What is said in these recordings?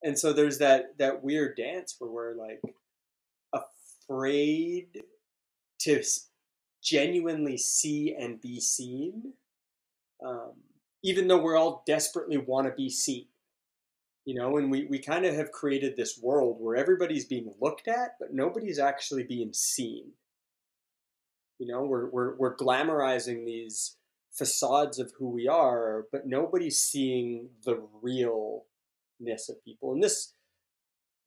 And so there's that weird dance where we're like afraid to genuinely see and be seen, um, even though we're all desperately want to be seen. And we kind of have created this world where everybody's being looked at, but nobody's actually being seen. We're glamorizing these facades of who we are, but nobody's seeing the realness of people. And this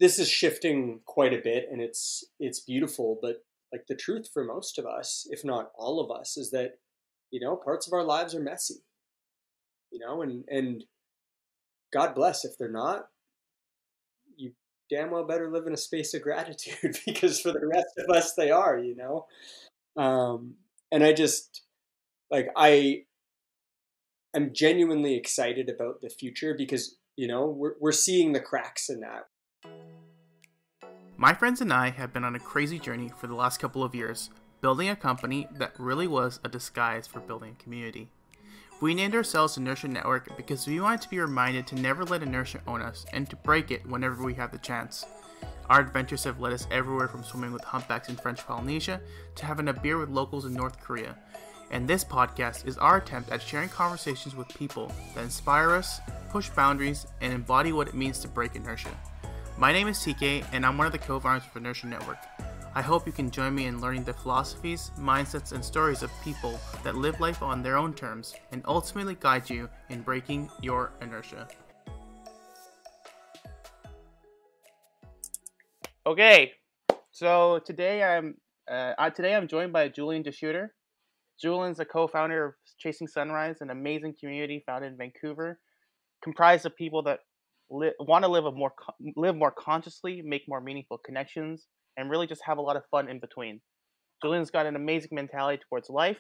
is shifting quite a bit, and it's beautiful. But like the truth for most of us, if not all of us, is that parts of our lives are messy. And God bless if they're not. You damn well better live in a space of gratitude because for the rest of us, they are. And I just I'm genuinely excited about the future because we're seeing the cracks in that. My friends and I have been on a crazy journey for the last couple of years, building a company that really was a disguise for building a community. We named ourselves Inertia Network because we wanted to be reminded to never let inertia own us and to break it whenever we have the chance. Our adventures have led us everywhere from swimming with humpbacks in French Polynesia to having a beer with locals in North Korea. And this podcast is our attempt at sharing conversations with people that inspire us, push boundaries, and embody what it means to break inertia. My name is TK, and I'm one of the co-founders of Inertia Network. I hope you can join me in learning the philosophies, mindsets, and stories of people that live life on their own terms and ultimately guide you in breaking your inertia. Okay, so today I'm joined by Julian DeSchutter. Julian's a co-founder of Chasing Sunrise, an amazing community founded in Vancouver, comprised of people that want to live more consciously, make more meaningful connections, and really just have a lot of fun in between. Julian's got an amazing mentality towards life,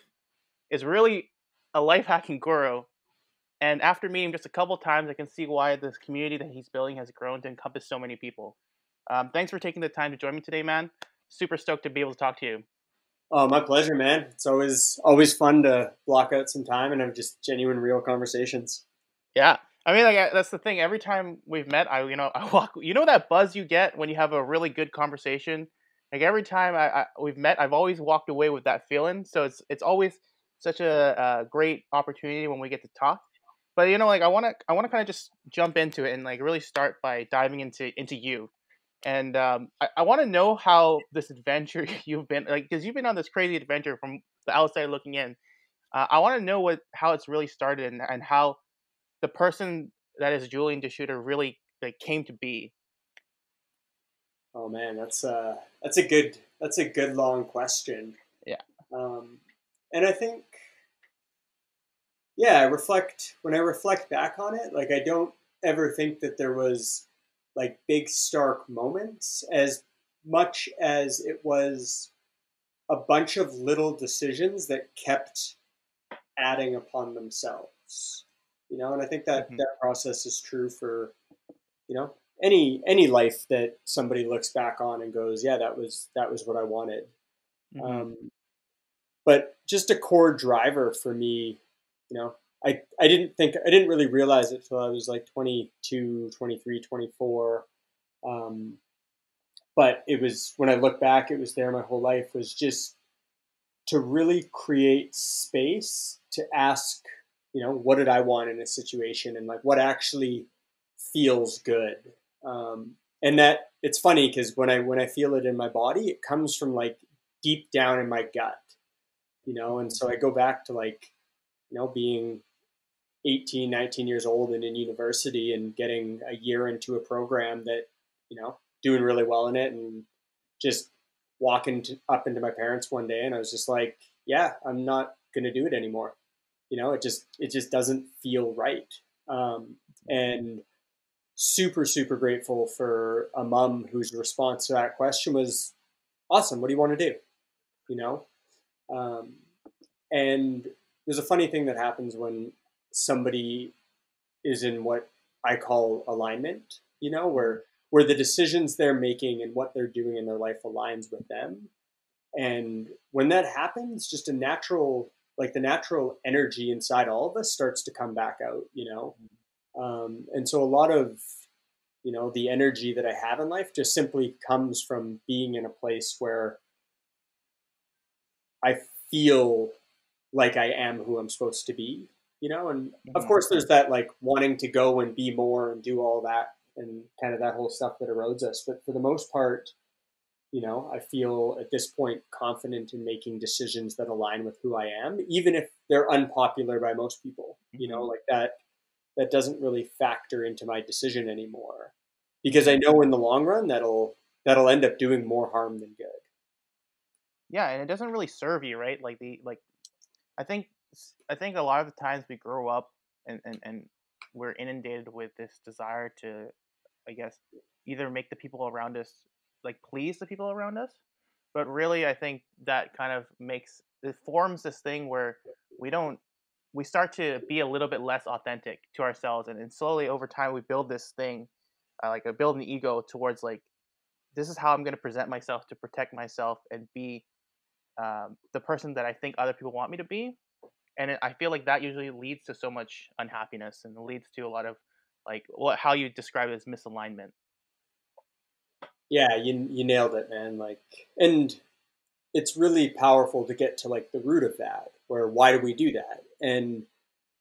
is really a life hacking guru, and after meeting him just a couple times, I can see why this community that he's building has grown to encompass so many people. Thanks for taking the time to join me today, man. Super stoked to be able to talk to you. Oh, my pleasure, man. It's always fun to block out some time and have just genuine, real conversations. Yeah. I mean, that's the thing. Every time we've met, I walk. That buzz you get when you have a really good conversation. Like every time we've met, I've always walked away with that feeling. So it's always such a great opportunity when we get to talk. But I want to kind of just jump into it and really start by diving into you. And I want to know how this adventure you've been because you've been on this crazy adventure from the outside looking in. I want to know how it's really started and how the person that is Julian DeSchutter really came to be. Oh man, that's a good long question. Yeah. And I think, yeah, when I reflect back on it, I don't ever think that there was big stark moments as much as it was a bunch of little decisions that kept adding upon themselves. And I think that that process is true for any life that somebody looks back on and goes, yeah, that was what I wanted. But just a core driver for me, I didn't really realize it till I was 22, 23, 24. But it was, when I look back, it was there my whole life, was just to really create space to ask, what did I want in a situation, and what actually feels good. And that it's funny because when I feel it in my body, it comes from deep down in my gut, and so I go back to being 18, 19 years old and in university and getting a year into a program that, doing really well in it, and just walking up into my parents one day, and I was just like, yeah, I'm not going to do it anymore. It just doesn't feel right. And super, super grateful for a mom whose response to that question was, awesome, what do you want to do? And there's a funny thing that happens when somebody is in what I call alignment, where the decisions they're making and what they're doing in their life aligns with them. And when that happens, just the natural energy inside all of us starts to come back out, And so a lot of the energy that I have in life just simply comes from being in a place where I feel like I am who I'm supposed to be, and of Hmm. course there's that like wanting to go and be more and do all that and kind of that whole stuff that erodes us. But for the most part, I feel at this point confident in making decisions that align with who I am, even if they're unpopular by most people, Hmm. like that doesn't really factor into my decision anymore because I Hmm. know in the long run that'll end up doing more harm than good. Yeah, and it doesn't really serve you, right? I think I think a lot of the times we grow up and we're inundated with this desire to, I guess, either make the people around us please the people around us, but really I think that kind of makes it forms this thing where we don't we start to be a little bit less authentic to ourselves, and slowly over time we build this thing, build an ego towards this is how I'm going to present myself to protect myself and be the person that I think other people want me to be. And I feel like that usually leads to so much unhappiness and leads to a lot of how you describe it as misalignment. Yeah, you nailed it, man. And it's really powerful to get to like the root of that, where why do we do that? And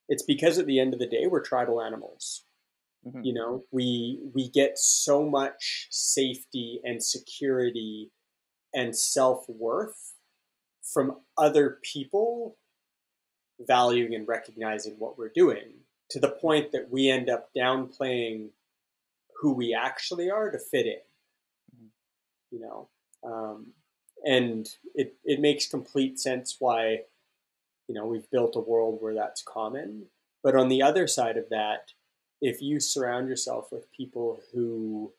it's because at the end of the day, we're tribal animals. Hmm. We get so much safety and security and self-worth from other people valuing and recognizing what we're doing, to the point that we end up downplaying who we actually are to fit in, you know. Um, and it makes complete sense why, we've built a world where that's common. But on the other side of that, if you surround yourself with people who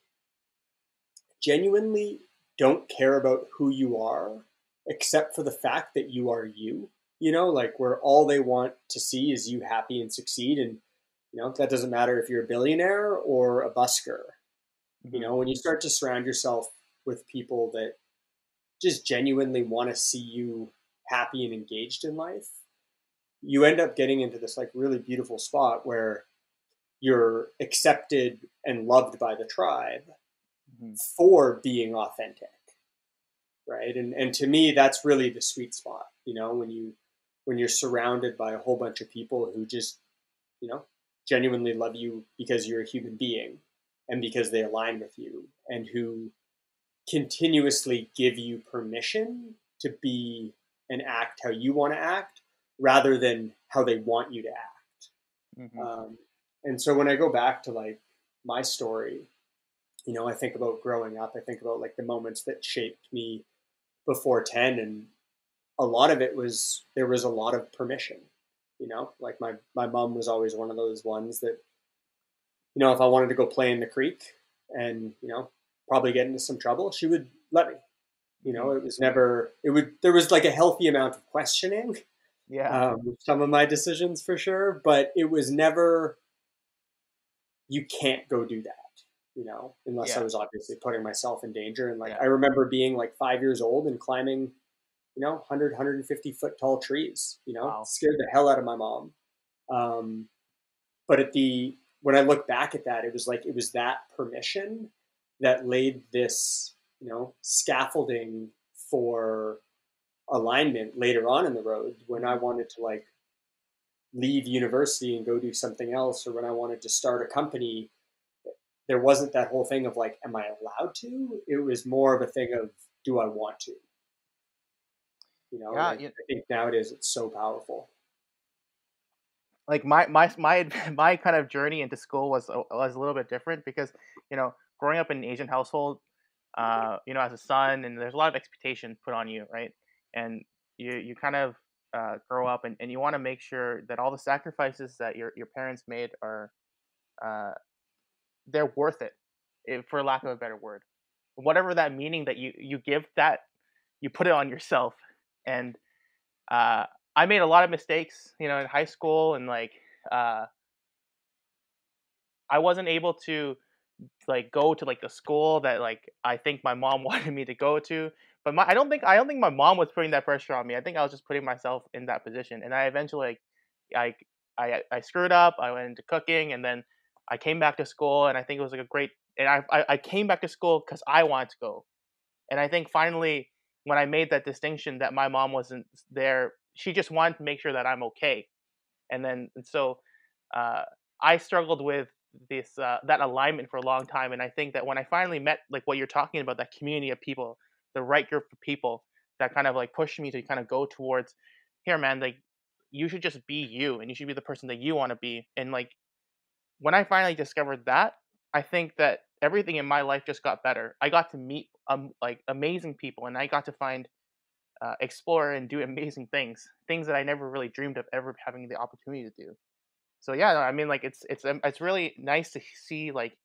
genuinely don't care about who you are, except for the fact that you are you, like where all they want to see is you happy and succeed. And, that doesn't matter if you're a billionaire or a busker. Hmm. When you start to surround yourself with people that just genuinely want to see you happy and engaged in life, you end up getting into this like really beautiful spot where you're accepted and loved by the tribe Hmm. for being authentic, right? And to me, that's really the sweet spot. When you're surrounded by a whole bunch of people who just you know genuinely love you because you're a human being and because they align with you, and who continuously give you permission to be and act how you want to act rather than how they want you to act. Hmm. And so when I go back to like my story, I think about growing up. I think about like the moments that shaped me before 10, and a lot of it was there was a lot of permission. Like my mom was always one of those ones that, if I wanted to go play in the creek and, probably get into some trouble, she would let me. Hmm. It was never, there was like a healthy amount of questioning, Yeah. with some of my decisions for sure, but it was never, you can't go do that, unless I Yeah. was obviously putting myself in danger. And like, Yeah. I remember being like 5 years old and climbing, 100, foot tall trees, Wow. scared the hell out of my mom. Um, but when I look back at that, it was like, it was that permission that laid this, scaffolding for alignment later on in the road when I Hmm. wanted to like leave university and go do something else, or when I wanted to start a company. There wasn't that whole thing of like, am I allowed to? It was more of a thing of, do I want to? And Yeah. I think nowadays it's so powerful. Like my my kind of journey into school was a little bit different because growing up in an Asian household, as a son, and there's a lot of expectation put on you, right? And you kind of grow up and you want to make sure that all the sacrifices that your parents made are uh, they're worth it, for lack of a better word. Whatever that meaning that you give that, you put it on yourself. And uh, I made a lot of mistakes, in high school, and uh, I wasn't able to go to the school that I think my mom wanted me to go to. But I don't think my mom was putting that pressure on me. I think I was just putting myself in that position. And I eventually I screwed up. I went into cooking, and then I came back to school, and I think it was like a great And I came back to school because I wanted to go. And I think finally, when I made that distinction that my mom wasn't there, she just wanted to make sure that I'm okay. And so uh, I struggled with this that alignment for a long time. And I think that when I finally met like what you're talking about, that community of people, the right group of people that kind of like pushed me to kind of go towards, here, man, like you should just be you, and you should be the person that you want to be. And like when I finally discovered that, I think that everything in my life just got better. I got to meet like amazing people, and I got to find explore and do amazing things that I never really dreamed of ever having the opportunity to do. So yeah, no, I mean, like it's really nice to see like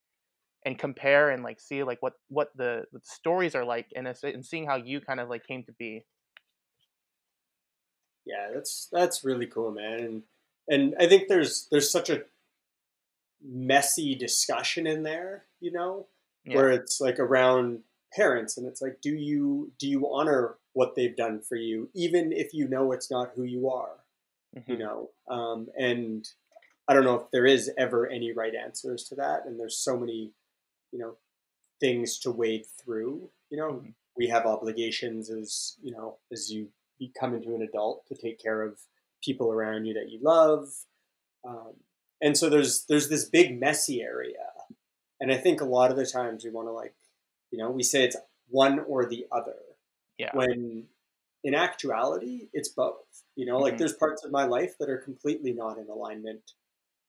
and compare and like see like what the stories are like, and seeing how you kind of like came to be. Yeah, that's really cool, man. And I think there's such a messy discussion in there, you know, Yeah. where it's like around parents, and it's like, do you honor what they've done for you, even if you know it's not who you are, you Hmm. know? And I don't know if there is ever any right answers to that, and there's so many, you know, things to wade through. You know, Hmm. we have obligations as, you know, as you become into an adult to take care of people around you that you love. Um, and so there's this big messy area, and I think a lot of the times we want to, like, you know, we say it's one or the other, Yeah. when in actuality it's both. You know, like Hmm. there's parts of my life that are completely not in alignment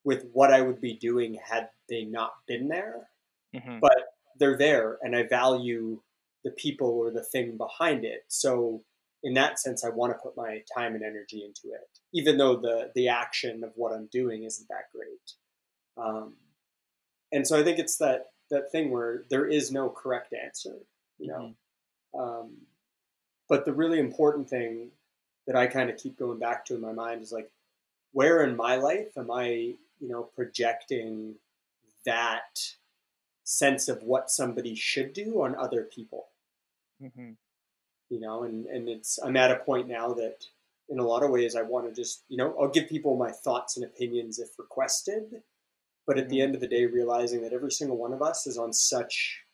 with what I would be doing had they not been there, Hmm. but they're there, and I value the people or the thing behind it. So in that sense, I want to put my time and energy into it, even though the action of what I'm doing isn't that great. Um, and so I think it's that thing where there is no correct answer, you know. Hmm. Um, but the really important thing that I kind of keep going back to in my mind is like, where in my life am I, you know, projecting that sense of what somebody should do on other people, Hmm. you know? And it's, I'm at a point now that in a lot of ways I want to just, you know, I'll give people my thoughts and opinions if requested, but at the Hmm. end of the day, realizing that every single one of us is on such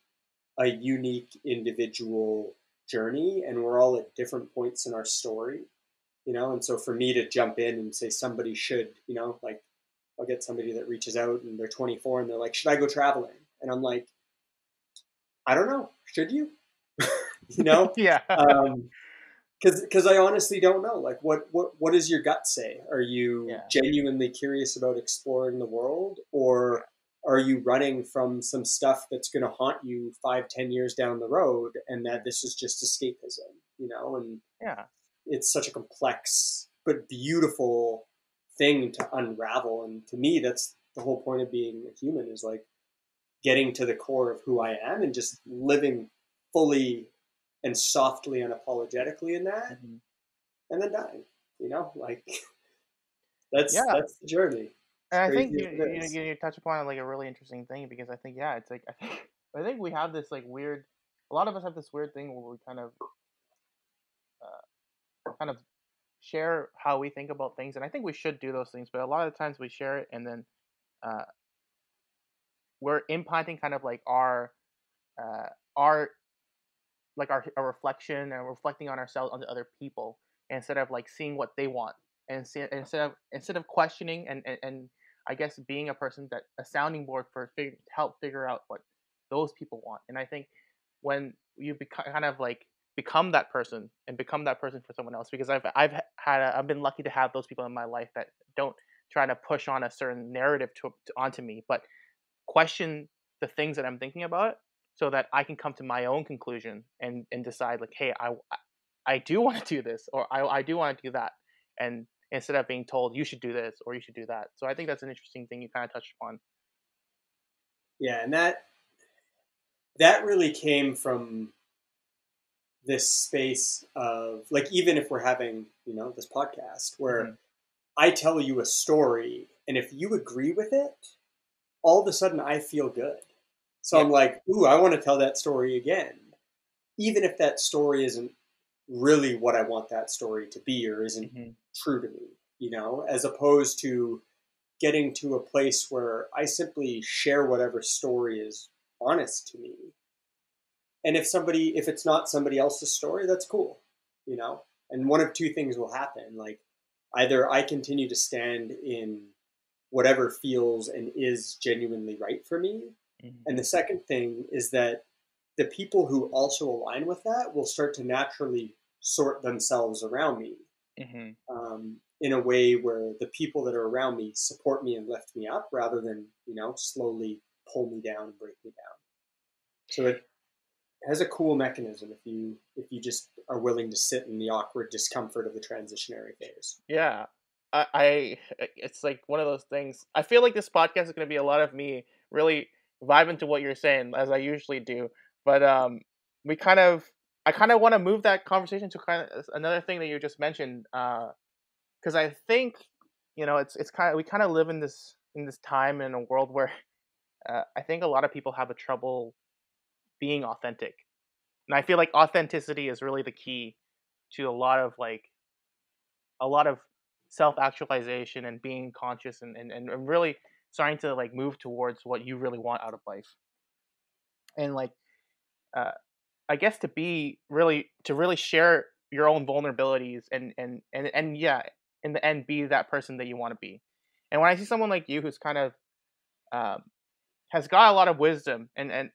a unique individual journey, and we're all at different points in our story, you know? And so for me to jump in and say somebody should, you know, like, I'll get somebody that reaches out and they're 24 and they're like, should I go traveling? And I'm like, I don't know. Should you? You know? Yeah. Um, because I honestly don't know. Like, what does your gut say? Are you Yeah. genuinely curious about exploring the world, or are you running from some stuff that's going to haunt you 5, 10 years down the road, and that Yeah. this is just escapism? You know, and Yeah. it's such a complex but beautiful thing to unravel. And to me, that's the whole point of being a human, is like getting to the core of who I am and just living fully and softly, unapologetically in that, Hmm. and then dying. You know, like that's Yeah. that's the journey. As And I think crazy as it is. you touch upon like a really interesting thing, because I think, yeah, it's like I think we have this like weird. A lot of us have this weird thing where we kind of share how we think about things, and I think we should do those things. But a lot of the times we share it, and then uh, we're implanting kind of like uh, our our reflection, and reflecting on ourselves onto other people, instead of like seeing what they want, and instead of questioning, and I guess being a person, that a sounding board for help figure out what those people want. And I think when you kind of like become that person, and become that person for someone else, because I've been lucky to have those people in my life that don't try to push on a certain narrative onto me, but question the things that I'm thinking about, so that I can come to my own conclusion, and decide like, hey, I do want to do this, or I do want to do that, and instead of being told you should do this or you should do that. So I think that's an interesting thing you kind of touched upon. Yeah, and that really came from this space of, like, even if we're having, you know, this podcast where Hmm. I tell you a story, and if you agree with it, all of a sudden I feel good. So Yeah. I'm like, ooh, I want to tell that story again, even if that story isn't really what I want that story to be, or isn't Hmm. true to me, you know, as opposed to getting to a place where I simply share whatever story is honest to me. And if it's not somebody else's story, that's cool, you know? And one of two things will happen. Like, either I continue to stand in whatever feels and is genuinely right for me. Mm-hmm. And the second thing is that the people who also align with that will start to naturally sort themselves around me, in a way where the people that are around me support me and lift me up rather than, slowly pull me down and break me down. So it has a cool mechanism if you just are willing to sit in the awkward discomfort of the transitionary phase. Yeah. I it's like one of those things. I feel like this podcast is going to be a lot of me really vibing to what you're saying, as I usually do. But I kind of want to move that conversation to kind of another thing that you just mentioned, because I think it's kind of we kind of live in this time in a world where I think a lot of people have a trouble being authentic, and I feel like authenticity is really the key to a lot of self-actualization and being conscious and really starting to like move towards what you really want out of life. And like uh, I guess to really share your own vulnerabilities and yeah, in the end be that person that you want to be. And when I see someone like you who's kind of um, has got a lot of wisdom and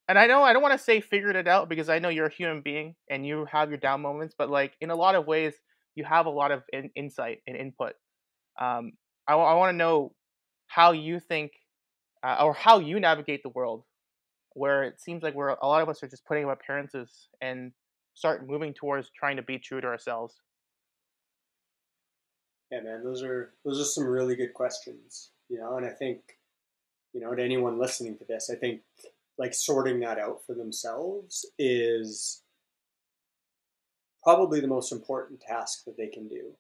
I know I don't want to say figured it out because I know you're a human being and you have your down moments, but like in a lot of ways you have a lot of insight and input. Um, I want to know how you think or how you navigate the world where it seems like we're a lot of us are just putting up appearances and start moving towards trying to be true to ourselves. Yeah, man, those are some really good questions, and I think, to anyone listening to this, I think like sorting that out for themselves is probably the most important task that they can do,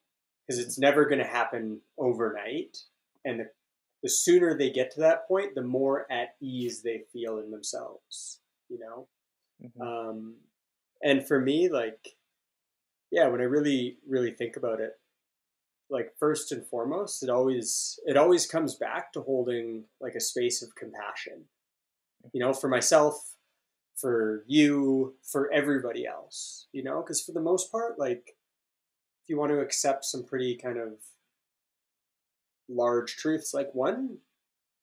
because it's never going to happen overnight. And the sooner they get to that point, the more at ease they feel in themselves, Mm-hmm. And for me, like, yeah, when I really, really think about it, like first and foremost, it always comes back to holding like a space of compassion, for myself, for you, for everybody else, because for the most part, like, if you want to accept some pretty kind of large truths, like, one,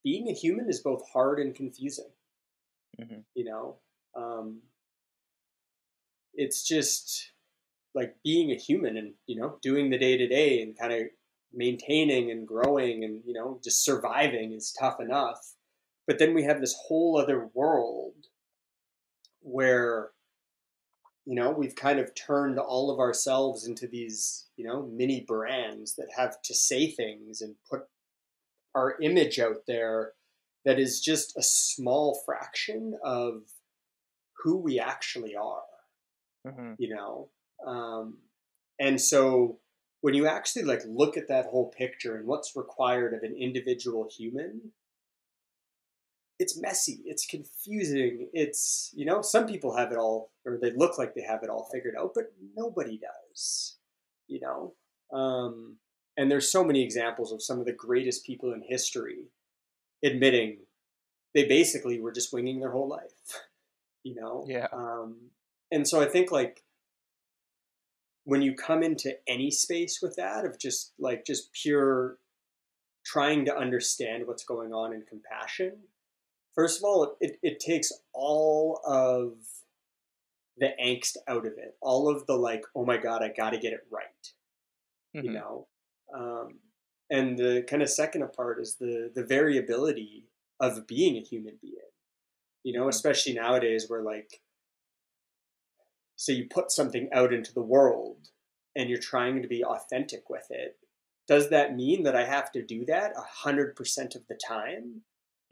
being a human is both hard and confusing, Mm-hmm. you know? Um, it's just like being a human and, doing the day to day and kind of maintaining and growing and, just surviving is tough enough. But then we have this whole other world where, we've kind of turned all of ourselves into these, mini brands that have to say things and put our image out there that is just a small fraction of who we actually are, Mm-hmm. you know? Um, and so when you actually like look at that whole picture and what's required of an individual human, it's messy, it's confusing, it's, some people have it all, or they look like they have it all figured out, but nobody does, you know? And there's so many examples of some of the greatest people in history admitting they basically were just winging their whole life, you know? Yeah. And so I think like when you come into any space with that of just pure trying to understand what's going on in compassion, first of all, it takes all of the angst out of it, all of the like, oh my God, I got to get it right, Mm-hmm. you know? And the kind of second part is the variability of being a human being, Mm-hmm. especially nowadays where like, so you put something out into the world and you're trying to be authentic with it. Does that mean that I have to do that 100% of the time?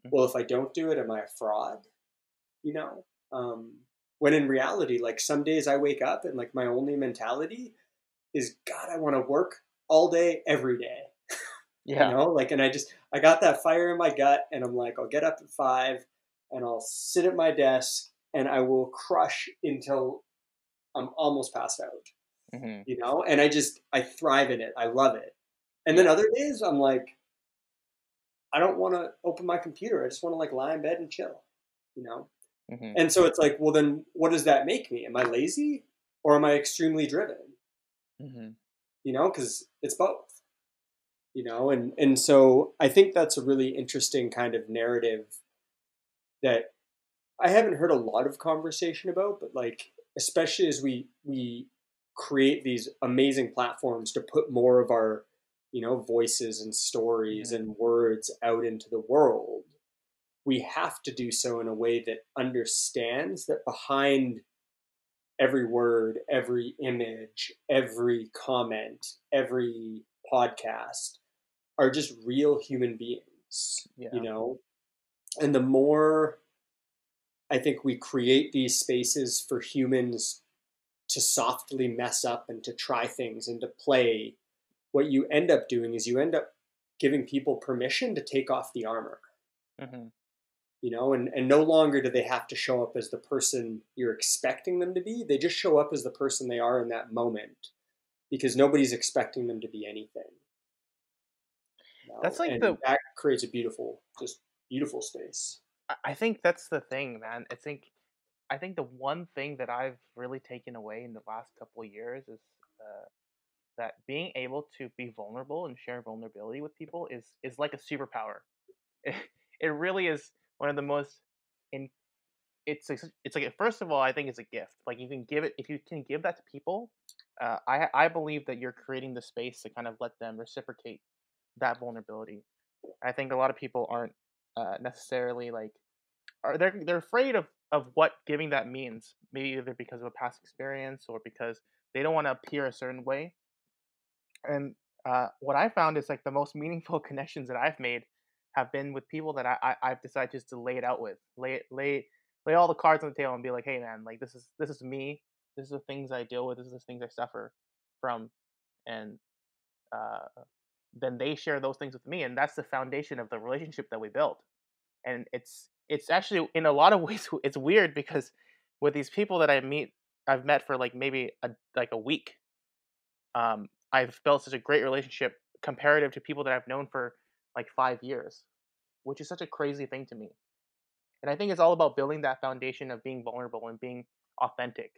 Well, if I don't do it, am I a fraud? You know, when in reality, like some days I wake up and like my only mentality is, God, I want to work all day, every day. Yeah. Like, and I got that fire in my gut and I'm like, I'll get up at 5 and I'll sit at my desk and I will crush until I'm almost passed out, Mm-hmm. and I thrive in it. I love it. And then Yeah. other days I'm like, I don't want to open my computer. I just want to like lie in bed and chill, you know? Mm-hmm. And so it's like, well, then what does that make me? Am I lazy or am I extremely driven? Mm-hmm. You know, because it's both, you know? And so I think that's a really interesting kind of narrative that I haven't heard a lot of conversation about, but like, especially as we create these amazing platforms to put more of our, you know, voices and stories Mm-hmm. and words out into the world, we have to do so in a way that understands that behind every word, every image, every comment, every podcast are just real human beings, you Yeah. know? And the more I think we create these spaces for humans to softly mess up and to try things and to play, what you end up doing is you end up giving people permission to take off the armor, Mm-hmm. you know, and no longer do they have to show up as the person you're expecting them to be. They just show up as the person they are in that moment because nobody's expecting them to be anything. You That's know? like And that creates a beautiful, just beautiful space. I think that's the thing, man. I think the one thing that I've really taken away in the last couple of years is uh, that being able to be vulnerable and share vulnerability with people is like a superpower. It, it really is one of the most in it's like first of all, I think it's a gift. Like you can give it if you can give that to people. I believe that you're creating the space to kind of let them reciprocate that vulnerability. I think a lot of people aren't necessarily like are they're afraid of what giving that means. Maybe either because of a past experience or because they don't want to appear a certain way. And what I found is like the most meaningful connections that I've made have been with people that I've decided just to lay it out with, lay all the cards on the table and be like, hey man, like this is me, this is the things I deal with, this is the things I suffer from, and uh, then they share those things with me, and that's the foundation of the relationship that we built. And it's actually in a lot of ways it's weird because with these people that I've met for like maybe a week, I've built such a great relationship comparative to people that I've known for like 5 years, which is such a crazy thing to me. And I think it's all about building that foundation of being vulnerable and being authentic.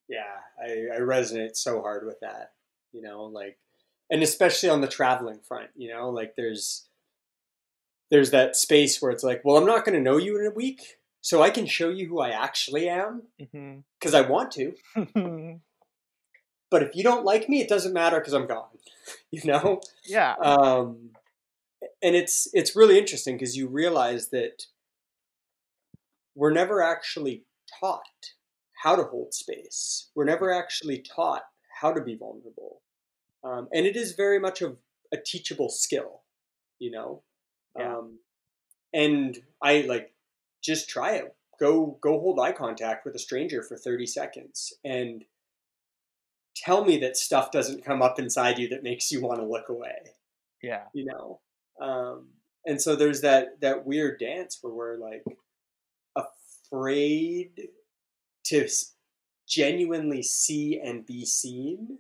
Yeah, I resonate so hard with that, you know, like, and especially on the traveling front, you know, like there's that space where it's like, well, I'm not going to know you in a week, so I can show you who I actually am Hmm. because I want to. But if you don't like me, it doesn't matter because I'm gone, you know. Yeah, Um, and it's really interesting because you realize that we're never actually taught how to hold space. We're never actually taught how to be vulnerable, and it is very much of a teachable skill, you know. yeah, Um, and I like just try it. Go hold eye contact with a stranger for 30 seconds and tell me that stuff doesn't come up inside you that makes you want to look away, yeah, you know. And so there's that weird dance where we're like afraid to genuinely see and be seen,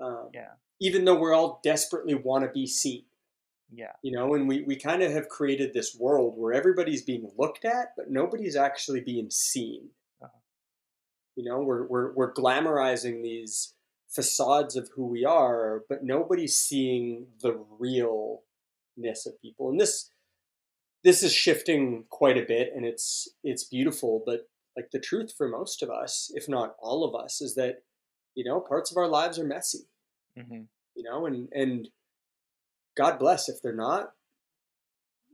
um, yeah, even though we're all desperately want to be seen, yeah, you know. And we kind of have created this world where everybody's being looked at but nobody's actually being seen, uh-huh. you know. We're glamorizing these facades of who we are, but nobody's seeing the realness of people. And this is shifting quite a bit, and it's beautiful. But like the truth for most of us, if not all of us, is that, you know, parts of our lives are messy, Hmm. you know, and God bless if they're not.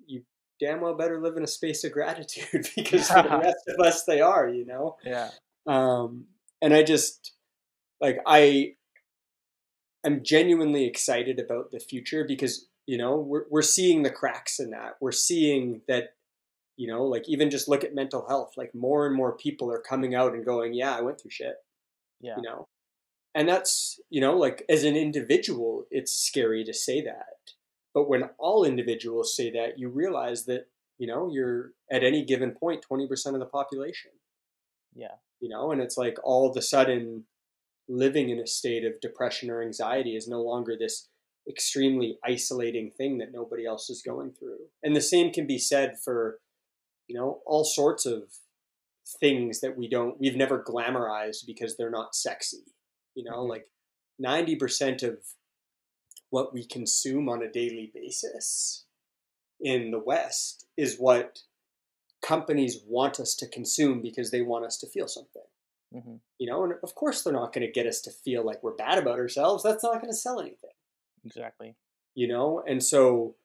You damn well better live in a space of gratitude because for the Yeah, rest of us, they are, you know. yeah, And I just like I'm genuinely excited about the future because, you know, we're seeing the cracks in that. We're seeing that, you know, like even just look at mental health. Like more and more people are coming out and going, "Yeah, I went through shit," yeah, you know. And that's, you know, like as an individual, it's scary to say that. But when all individuals say that, you realize that, you know, you're at any given point 20% of the population, yeah, you know. And it's like all of a sudden living in a state of depression or anxiety is no longer this extremely isolating thing that nobody else is going through. And the same can be said for, all sorts of things that we've never glamorized because they're not sexy. Like 90% of what we consume on a daily basis in the West is what companies want us to consume because they want us to feel something. And of course they're not going to get us to feel like we're bad about ourselves. That's not going to sell anything. Exactly. And so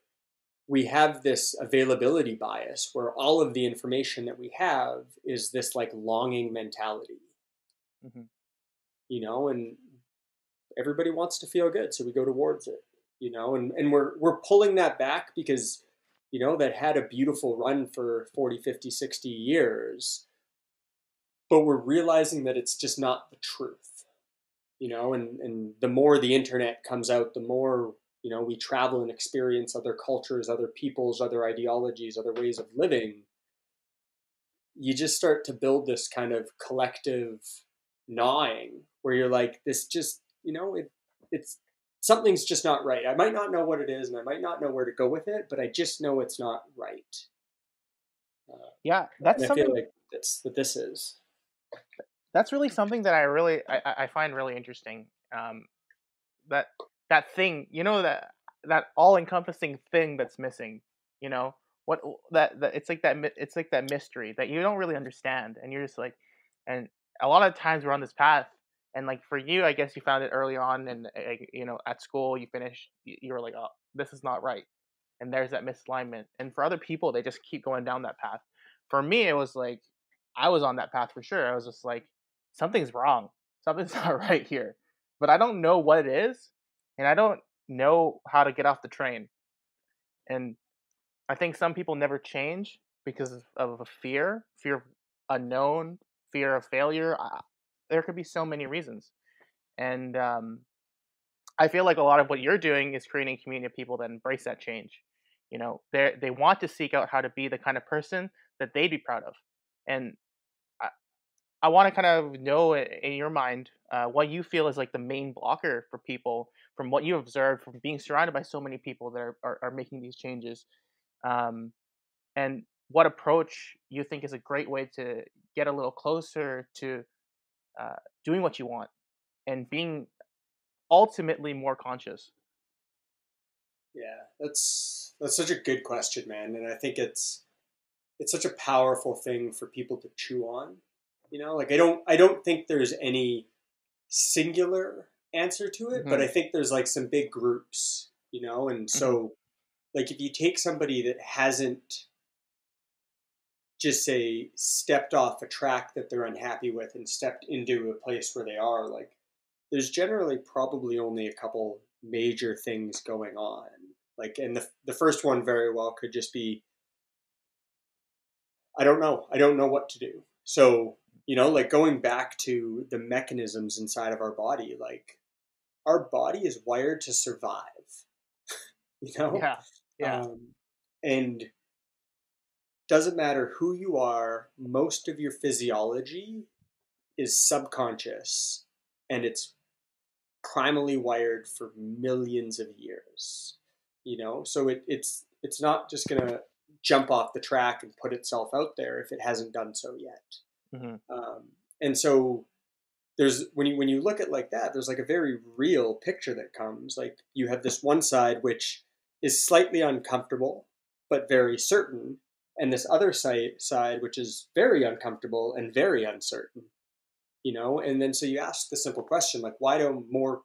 we have this availability bias where all of the information that we have is this like longing mentality. And everybody wants to feel good, so we go towards it. And we're pulling that back because that had a beautiful run for 40, 50, 60 years, but we're realizing that it's just not the truth. And the more the internet comes out, the more we travel and experience other cultures, other peoples, other ideologies, other ways of living. You just start to build this kind of collective gnawing where you're like, this just, it's something's just not right. I might not know what it is, and I might not know where to go with it, but I just know it's not right. Yeah, that's and I something. feel like that's what this is. That's really something that I find really interesting. That thing, that all encompassing thing that's missing. What that it's like that mystery that you don't really understand, and you're just like, and a lot of times we're on this path, and like for you, I guess you found it early on, and at school you finished, you were like, oh, this is not right, and there's that misalignment. And for other people, they just keep going down that path. For me, it was like I was on that path for sure. I was just like, something's wrong, something's not right here, but I don't know what it is, and I don't know how to get off the train. And I think some people never change because of a fear of unknown, fear of failure. There could be so many reasons. And I feel like a lot of what you're doing is creating a community of people that embrace that change. They want to seek out how to be the kind of person that they'd be proud of. And I want to kind of know in your mind what you feel is like the main blocker for people from what you observed from being surrounded by so many people that are making these changes. And what approach you think is a great way to get a little closer to doing what you want and being ultimately more conscious. Yeah, that's such a good question, man. And I think it's such a powerful thing for people to chew on. Like I don't think there's any singular answer to it, but I think there's like some big groups, and so like if you take somebody that hasn't just say stepped off a track that they're unhappy with and stepped into a place where they are, like there's generally probably only a couple major things going on. Like, and the first one very well could just be, I don't know what to do. So, like going back to the mechanisms inside of our body, like our body is wired to survive, Yeah. And doesn't matter who you are, most of your physiology is subconscious, and it's primally wired for millions of years. So it's not just gonna jump off the track and put itself out there if it hasn't done so yet. And so there's when you look at like that, there's like a very real picture that comes. Like you have this one side which is slightly uncomfortable but very certain, and this other side which is very uncomfortable and very uncertain. And then so you ask the simple question, like why don't more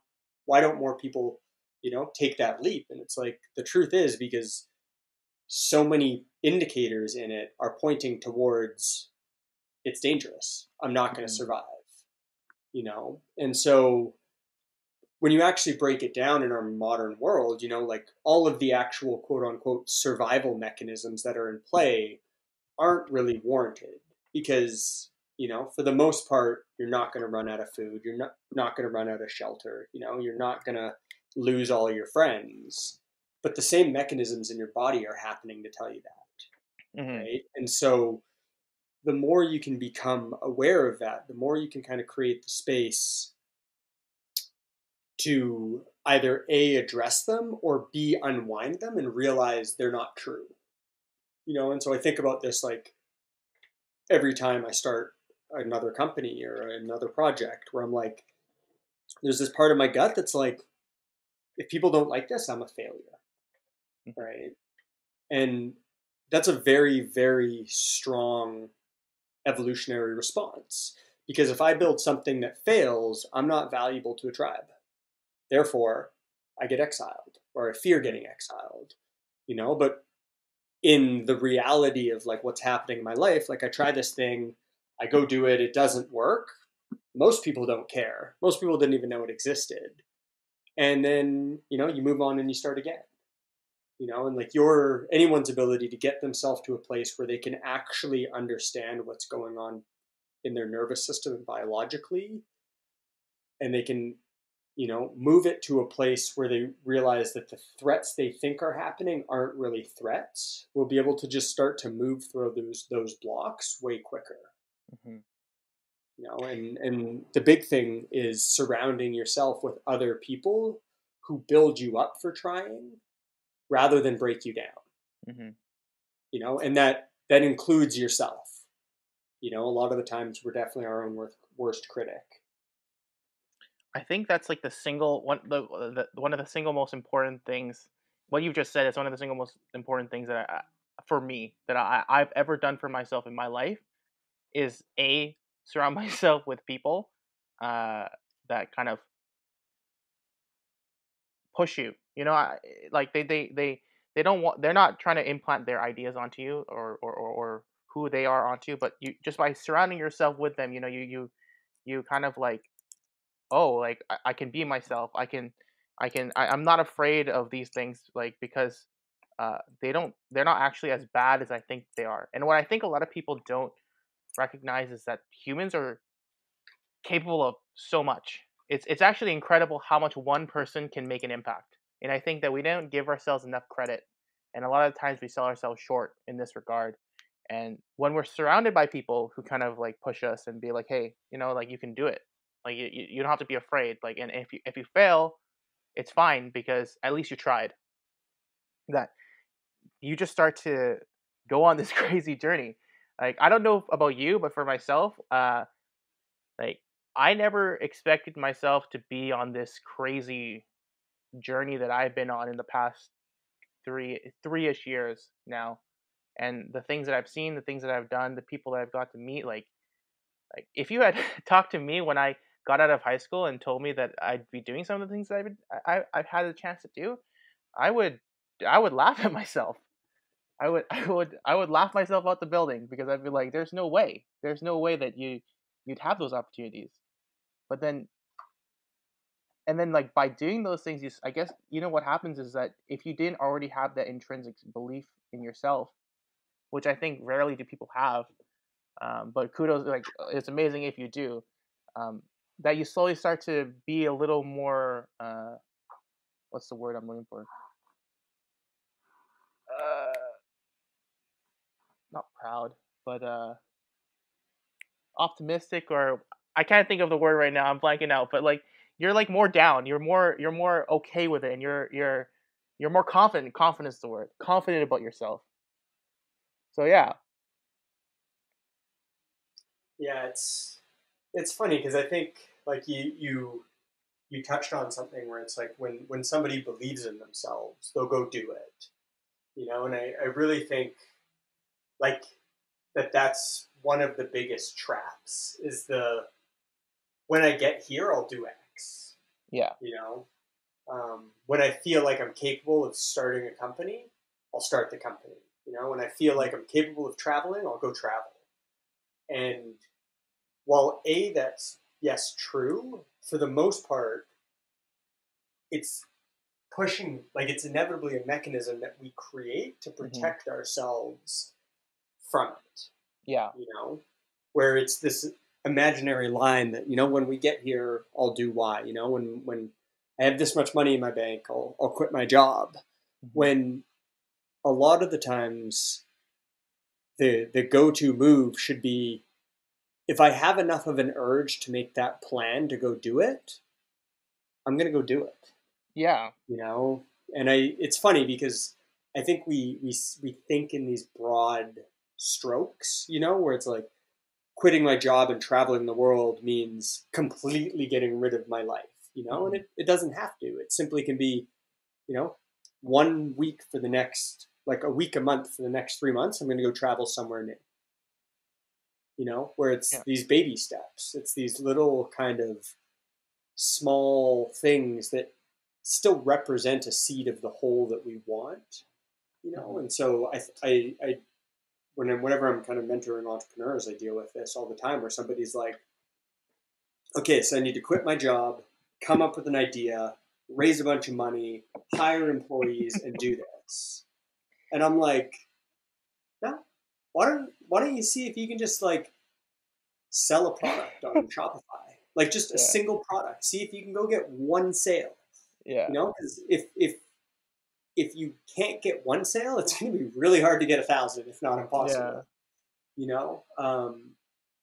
people take that leap? And it's like the truth is because so many indicators in it are pointing towards it's dangerous, I'm not going to survive. And so when you actually break it down in our modern world, like all of the actual quote unquote survival mechanisms that are in play aren't really warranted because, for the most part, you're not going to run out of food. You're not going to run out of shelter. You're not going to lose all your friends, but the same mechanisms in your body are happening to tell you that. Right. And so the more you can become aware of that, the more you can kind of create the space to either A, address them, or B, unwind them and realize they're not true. And so I think about this like every time I start another company or another project where I'm like, there's this part of my gut that's like, if people don't like this, I'm a failure, right? And that's a very, very strong evolutionary response. Because if I build something that fails, I'm not valuable to a tribe. Therefore, I get exiled, or I fear getting exiled, But in the reality of like what's happening in my life, like I try this thing, I go do it, it doesn't work. Most people don't care. Most people didn't even know it existed. And then, you move on and you start again. And like anyone's ability to get themselves to a place where they can actually understand what's going on in their nervous system biologically, and they can, move it to a place where they realize that the threats they think are happening aren't really threats, will be able to just start to move through those blocks way quicker. Mm-hmm. And the big thing is surrounding yourself with other people who build you up for trying rather than break you down. Mm-hmm. And that includes yourself. A lot of the times we're definitely our own worst critic. I think that's like one of the single most important things. What you've just said is one of the single most important things that for me that I've ever done for myself in my life is surround myself with people that kind of push you. Like they don't want, they're not trying to implant their ideas onto you or who they are onto you, but you just by surrounding yourself with them, you kind of like, oh, like I can be myself. I'm not afraid of these things, like, because they're not actually as bad as I think they are. And what I think a lot of people don't recognize is that humans are capable of so much. It's actually incredible how much one person can make an impact. And I think that we don't give ourselves enough credit. And a lot of times we sell ourselves short in this regard. And when we're surrounded by people who kind of like push us and be like, hey, like, you can do it. Like you don't have to be afraid. Like, and if you fail, it's fine because at least you tried. That you just start to go on this crazy journey. Like, I don't know about you, but for myself, like, I never expected myself to be on this crazy journey that I've been on in the past three-ish years now. And the things that I've seen, the things that I've done, the people that I've got to meet, like if you had talked to me when I got out of high school and told me that I'd be doing some of the things that I've had a chance to do, I would laugh at myself. I would laugh myself out the building, because I'd be like, there's no way that you'd have those opportunities. But then, and then, like, by doing those things, I guess, what happens is that if you didn't already have that intrinsic belief in yourself, which I think rarely do people have, but kudos, like, it's amazing if you do, that you slowly start to be a little more, what's the word I'm looking for? Not proud, but optimistic, or I can't think of the word right now. I'm blanking out, but like, you're like more down. You're more okay with it, and you're more confident. Confidence is the word. Confident about yourself. So yeah. Yeah, it's funny because I think like you touched on something where it's like when somebody believes in themselves, they'll go do it. And I really think like that's one of the biggest traps is when I get here, I'll do X. Yeah. When I feel like I'm capable of starting a company, I'll start the company. When I feel like I'm capable of traveling, I'll go travel. And while that's, yes, true, for the most part, it's pushing, like it's inevitably a mechanism that we create to protect ourselves from it. Yeah. Where it's this imaginary line that, when we get here, I'll do Y. When I have this much money in my bank, I'll quit my job. When a lot of the times the go-to move should be, if I have enough of an urge to make that plan to go do it, I'm going to go do it. Yeah. And it's funny because I think we think in these broad strokes, where it's like quitting my job and traveling the world means completely getting rid of my life, and it doesn't have to. It simply can be, 1 week for the next, like a week a month for the next 3 months, I'm going to go travel somewhere new, where it's Yeah. these baby steps. It's these little kind of small things that still represent a seed of the whole that we want, And so whenever I'm kind of mentoring entrepreneurs, I deal with this all the time, where somebody's like, okay, so I need to quit my job, come up with an idea, raise a bunch of money, hire employees, and do this. And I'm like, no, why don't you see if you can just like sell a product on Shopify, like just a single product. See if you can go get one sale. Yeah. Because if you can't get one sale, it's going to be really hard to get 1,000, if not impossible.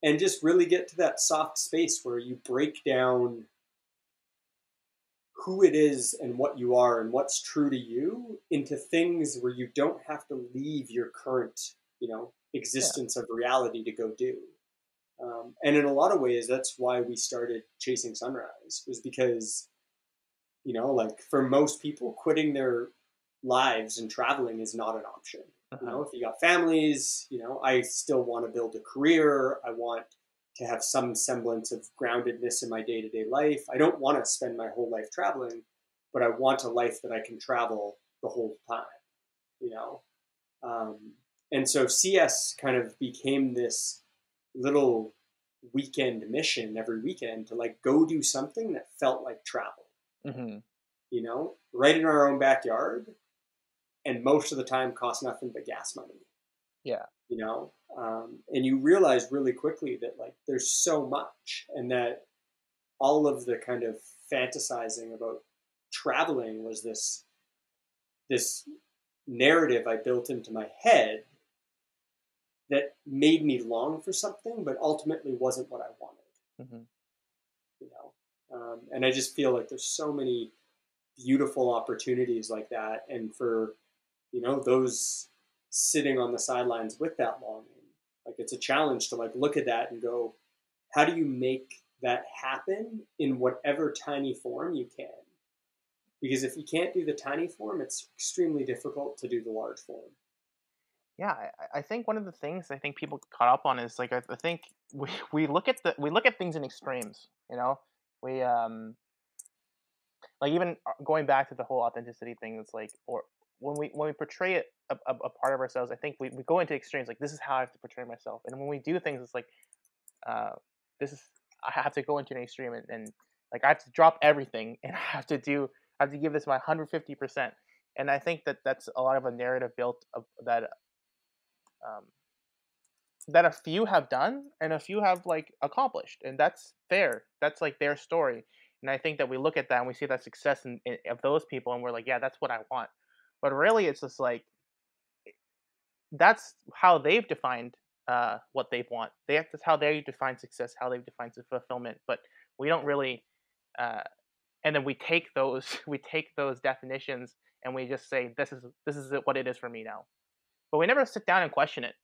And just really get to that soft space where you break down who it is and what you are and what's true to you into things where you don't have to leave your current, existence of reality to go do. And in a lot of ways, that's why we started Chasing Sunrise, was because, like for most people, quitting their lives and traveling is not an option. If you got families, I still want to build a career. I want to have some semblance of groundedness in my day-to-day life. I don't want to spend my whole life traveling, but I want a life that I can travel the whole time, and so CS kind of became this little weekend mission every weekend to like go do something that felt like travel, right in our own backyard, and most of the time cost nothing but gas money. And you realize really quickly that like there's so much, and that all of the kind of fantasizing about traveling was this narrative I built into my head that made me long for something, but ultimately wasn't what I wanted. And I just feel like there's so many beautiful opportunities like that, and for those sitting on the sidelines with that longing, like it's a challenge to like look at that and go, how do you make that happen in whatever tiny form you can? Because if you can't do the tiny form, it's extremely difficult to do the large form. Yeah, I think one of the things I think people get caught up on is like I think we look at things in extremes. We like even going back to the whole authenticity thing. It's like, or when we portray it a part of ourselves, I think we go into extremes. Like, this is how I have to portray myself, and when we do things, it's like this is, I have to go into an extreme, and like I have to drop everything, and I have to give this my 150%. And I think that's a lot of a narrative built of that. That a few have done and a few have like accomplished, and that's fair. That's like their story, and I think that we look at that and we see that success of those people, and we're like, yeah, that's what I want. But really, it's just like that's how they've defined what they want. That's how they define success, how they've defined fulfillment. But we don't really, and then we take those definitions and we just say this is what it is for me now. But we never sit down and question it,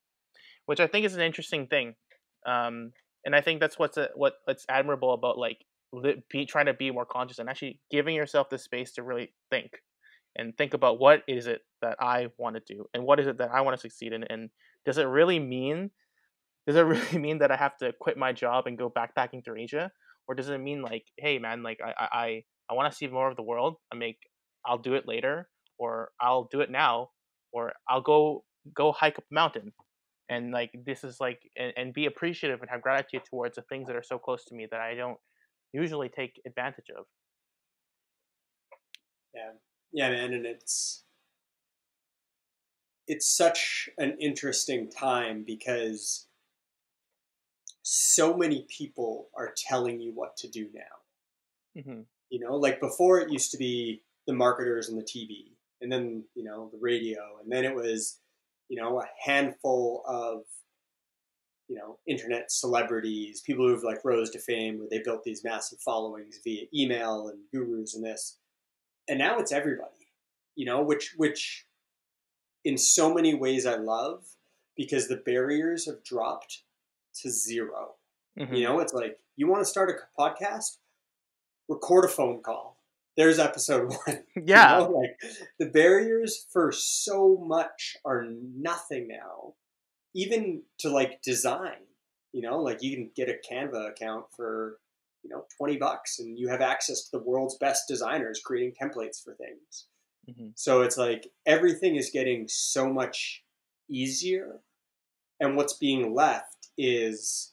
which I think is an interesting thing. And I think that's what's admirable about like trying to be more conscious and actually giving yourself the space to really think about what is it that I want to do and what is it that I want to succeed in, and does it really mean that I have to quit my job and go backpacking through Asia, or does it mean like, hey man, like I want to see more of the world. I'll do it later, or I'll do it now, or I'll go hike up a mountain. And like this is like, and be appreciative and have gratitude towards the things that are so close to me that I don't usually take advantage of. Yeah, man, and it's such an interesting time because so many people are telling you what to do now. Like before it used to be the marketers and the TV, and then the radio, and then it was a handful of internet celebrities, people who've like rose to fame where they built these massive followings via email and gurus and this. And now it's everybody, which in so many ways I love, because the barriers have dropped to zero. Mm-hmm. It's like, you want to start a podcast, record a phone call. There's episode 1. Yeah. Like, the barriers for so much are nothing now. Even to like design, like you can get a Canva account for, $20, and you have access to the world's best designers creating templates for things. Mm-hmm. So it's like everything is getting so much easier, and what's being left is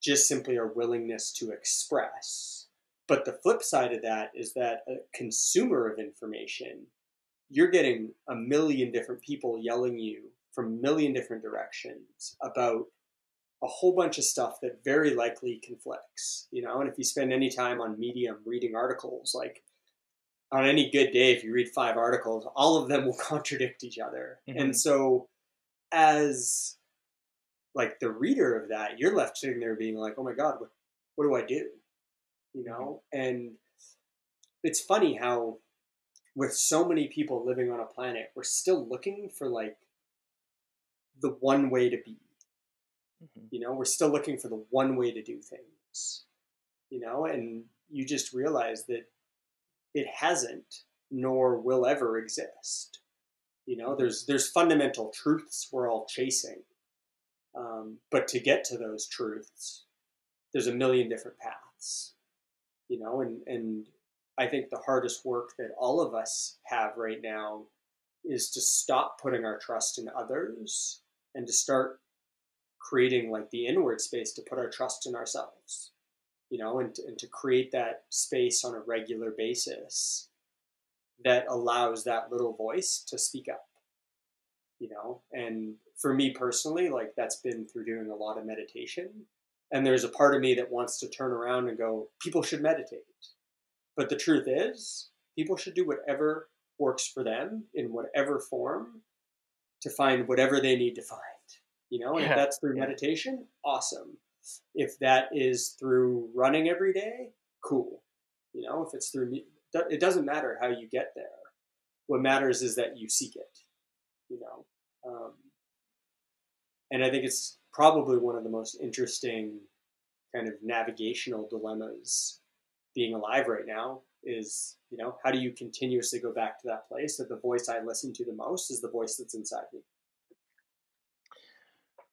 just simply our willingness to express. But the flip side of that is that a consumer of information, you're getting a million different people yelling you from a million different directions about a whole bunch of stuff that very likely conflicts, and if you spend any time on Medium reading articles, like on any good day, if you read 5 articles, all of them will contradict each other. Mm-hmm. And so as like the reader of that, you're left sitting there being like, oh my God, what do I do? Mm-hmm. And it's funny how with so many people living on a planet, we're still looking for like the one way to be. Mm-hmm. We're still looking for the one way to do things. And you just realize that it hasn't, nor will ever exist. There's fundamental truths we're all chasing, but to get to those truths, there's a million different paths. And I think the hardest work that all of us have right now is to stop putting our trust in others and to start creating like the inward space to put our trust in ourselves, and to create that space on a regular basis that allows that little voice to speak up, and for me personally, like that's been through doing a lot of meditation. And there's a part of me that wants to turn around and go, people should meditate. But the truth is, people should do whatever works for them in whatever form to find whatever they need to find, and if Yeah. that's through meditation, awesome. If that is through running every day, cool. If it's through, it doesn't matter how you get there. What matters is that you seek it, um, and I think it's probably one of the most interesting kind of navigational dilemmas being alive right now is, how do you continuously go back to that place that the voice I listen to the most is the voice that's inside me?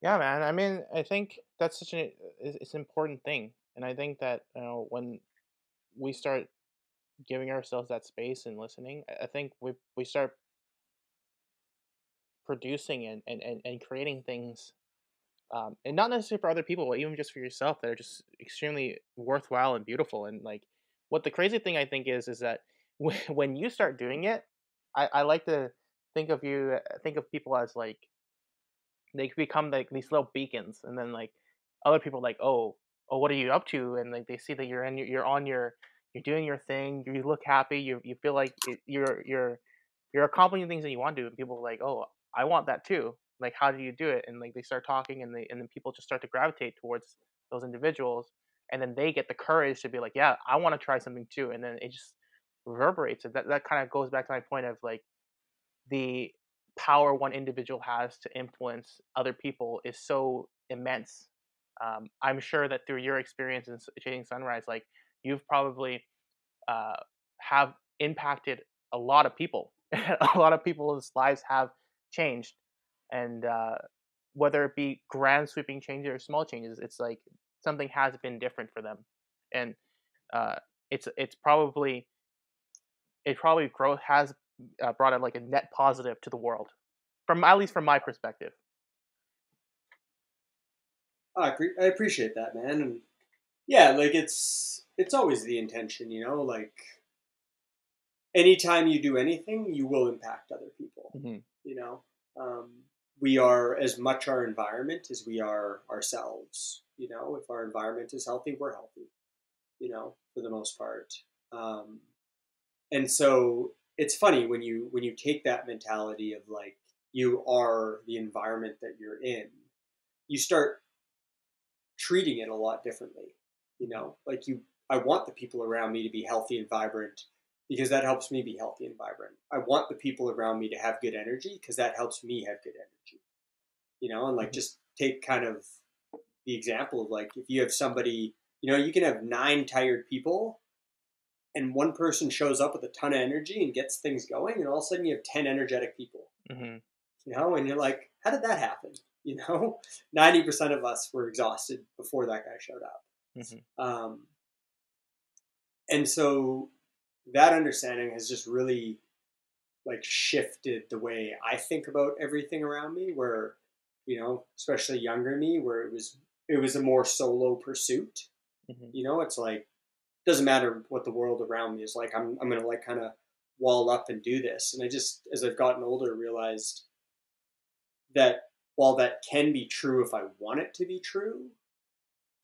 Yeah, man. I mean, I think that's it's an important thing, and I think that when we start giving ourselves that space and listening, I think we start producing and creating things, and not necessarily for other people, but even just for yourself, that are just extremely worthwhile and beautiful. And like, what the crazy thing I think is that when you start doing it, I like to think of people as like they become like these little beacons, and then like other people are like, oh, what are you up to? And like they see that you're doing your thing, you look happy, you feel like you're accomplishing things that you want to do, and people are like, oh, I want that too. Like, how do you do it? And like they start talking, and then people just start to gravitate towards those individuals, and then they get the courage to be like, yeah, I want to try something too, and then it just reverberates. And that kind of goes back to my point of like the power one individual has to influence other people is so immense. I'm sure that through your experience in Chasing Sunrise, like you've probably uh, have impacted a lot of people. A lot of people's lives have changed, and whether it be grand sweeping changes or small changes, it's like something has been different for them, and uh, it's probably growth has brought it like a net positive to the world, from at least from my perspective. I appreciate that, man. And yeah, like it's always the intention, like anytime you do anything, you will impact other people. Mm-hmm. You know, um, we are as much our environment as we are ourselves. If our environment is healthy, we're healthy. For the most part. Um, and so it's funny when you take that mentality of like you are the environment that you're in, you start treating it a lot differently. Like I want the people around me to be healthy and vibrant because that helps me be healthy and vibrant. I want the people around me to have good energy because that helps me have good energy. And like just take kind of the example of like if you have somebody, you can have 9 tired people and one person shows up with a ton of energy and gets things going, and all of a sudden you have 10 energetic people. And you're like, how did that happen? 90% of us were exhausted before that guy showed up. And so that understanding has just really like shifted the way I think about everything around me, where, especially younger me, where it was a more solo pursuit. It's like, doesn't matter what the world around me is like, I'm going to like kind of wall up and do this. And I just, as I've gotten older, realized that while that can be true if I want it to be true,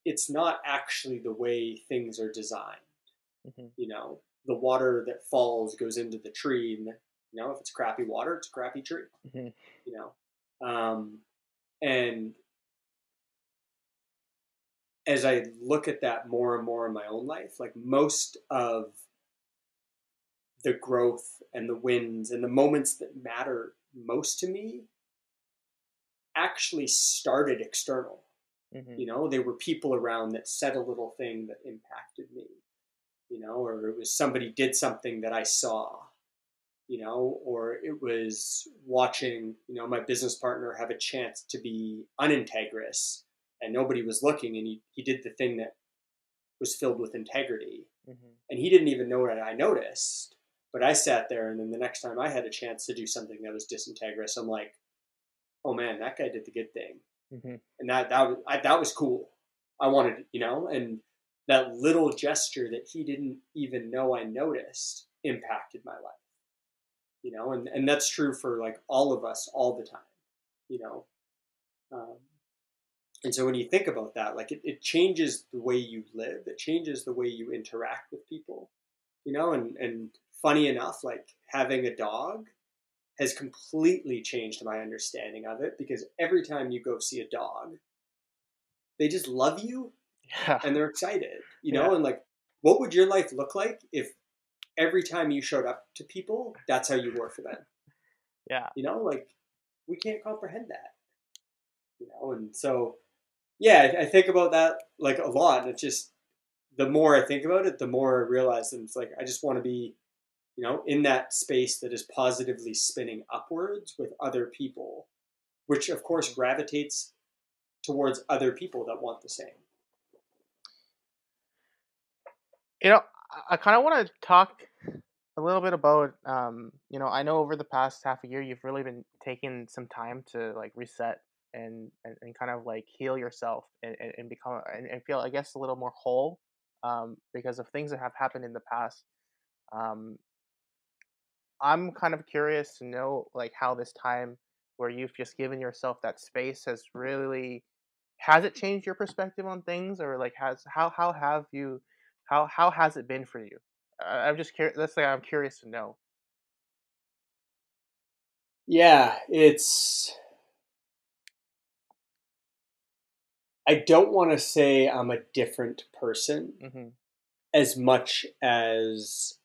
it's not actually the way things are designed. The water that falls goes into the tree, and if it's crappy water, it's a crappy tree. And as I look at that more and more in my own life, like most of the growth and the wins and the moments that matter most to me actually started external. There were people around that said a little thing that impacted me, or it was somebody did something that I saw, or it was watching, my business partner have a chance to be unintegrous and nobody was looking, and he did the thing that was filled with integrity. And he didn't even know that I noticed, but I sat there, and then the next time I had a chance to do something that was disintegrous, I'm like, oh man, that guy did the good thing. And that was cool. I wanted, and that little gesture that he didn't even know I noticed impacted my life, and that's true for like all of us all the time, and so when you think about that, like it changes the way you live, it changes the way you interact with people, and funny enough, like having a dog has completely changed my understanding of it, because every time you go see a dog, they just love you and they're excited, and like, what would your life look like if every time you showed up to people, that's how you were for them? Like we can't comprehend that, and so, yeah, I think about that like a lot. And it's just, the more I think about it, the more I realize that it's like, I just want to be, in that space that is positively spinning upwards with other people, which of course gravitates towards other people that want the same. I kind of want to talk a little bit about, I know over the past half a year, you've really been taking some time to like reset and kind of like heal yourself and become and feel, I guess, a little more whole, because of things that have happened in the past. I'm kind of curious to know like how this time where you've just given yourself that space has it changed your perspective on things, or like how have you how has it been for you? I'm just curious. That's like, I'm curious to know. Yeah, I don't want to say I'm a different person as much as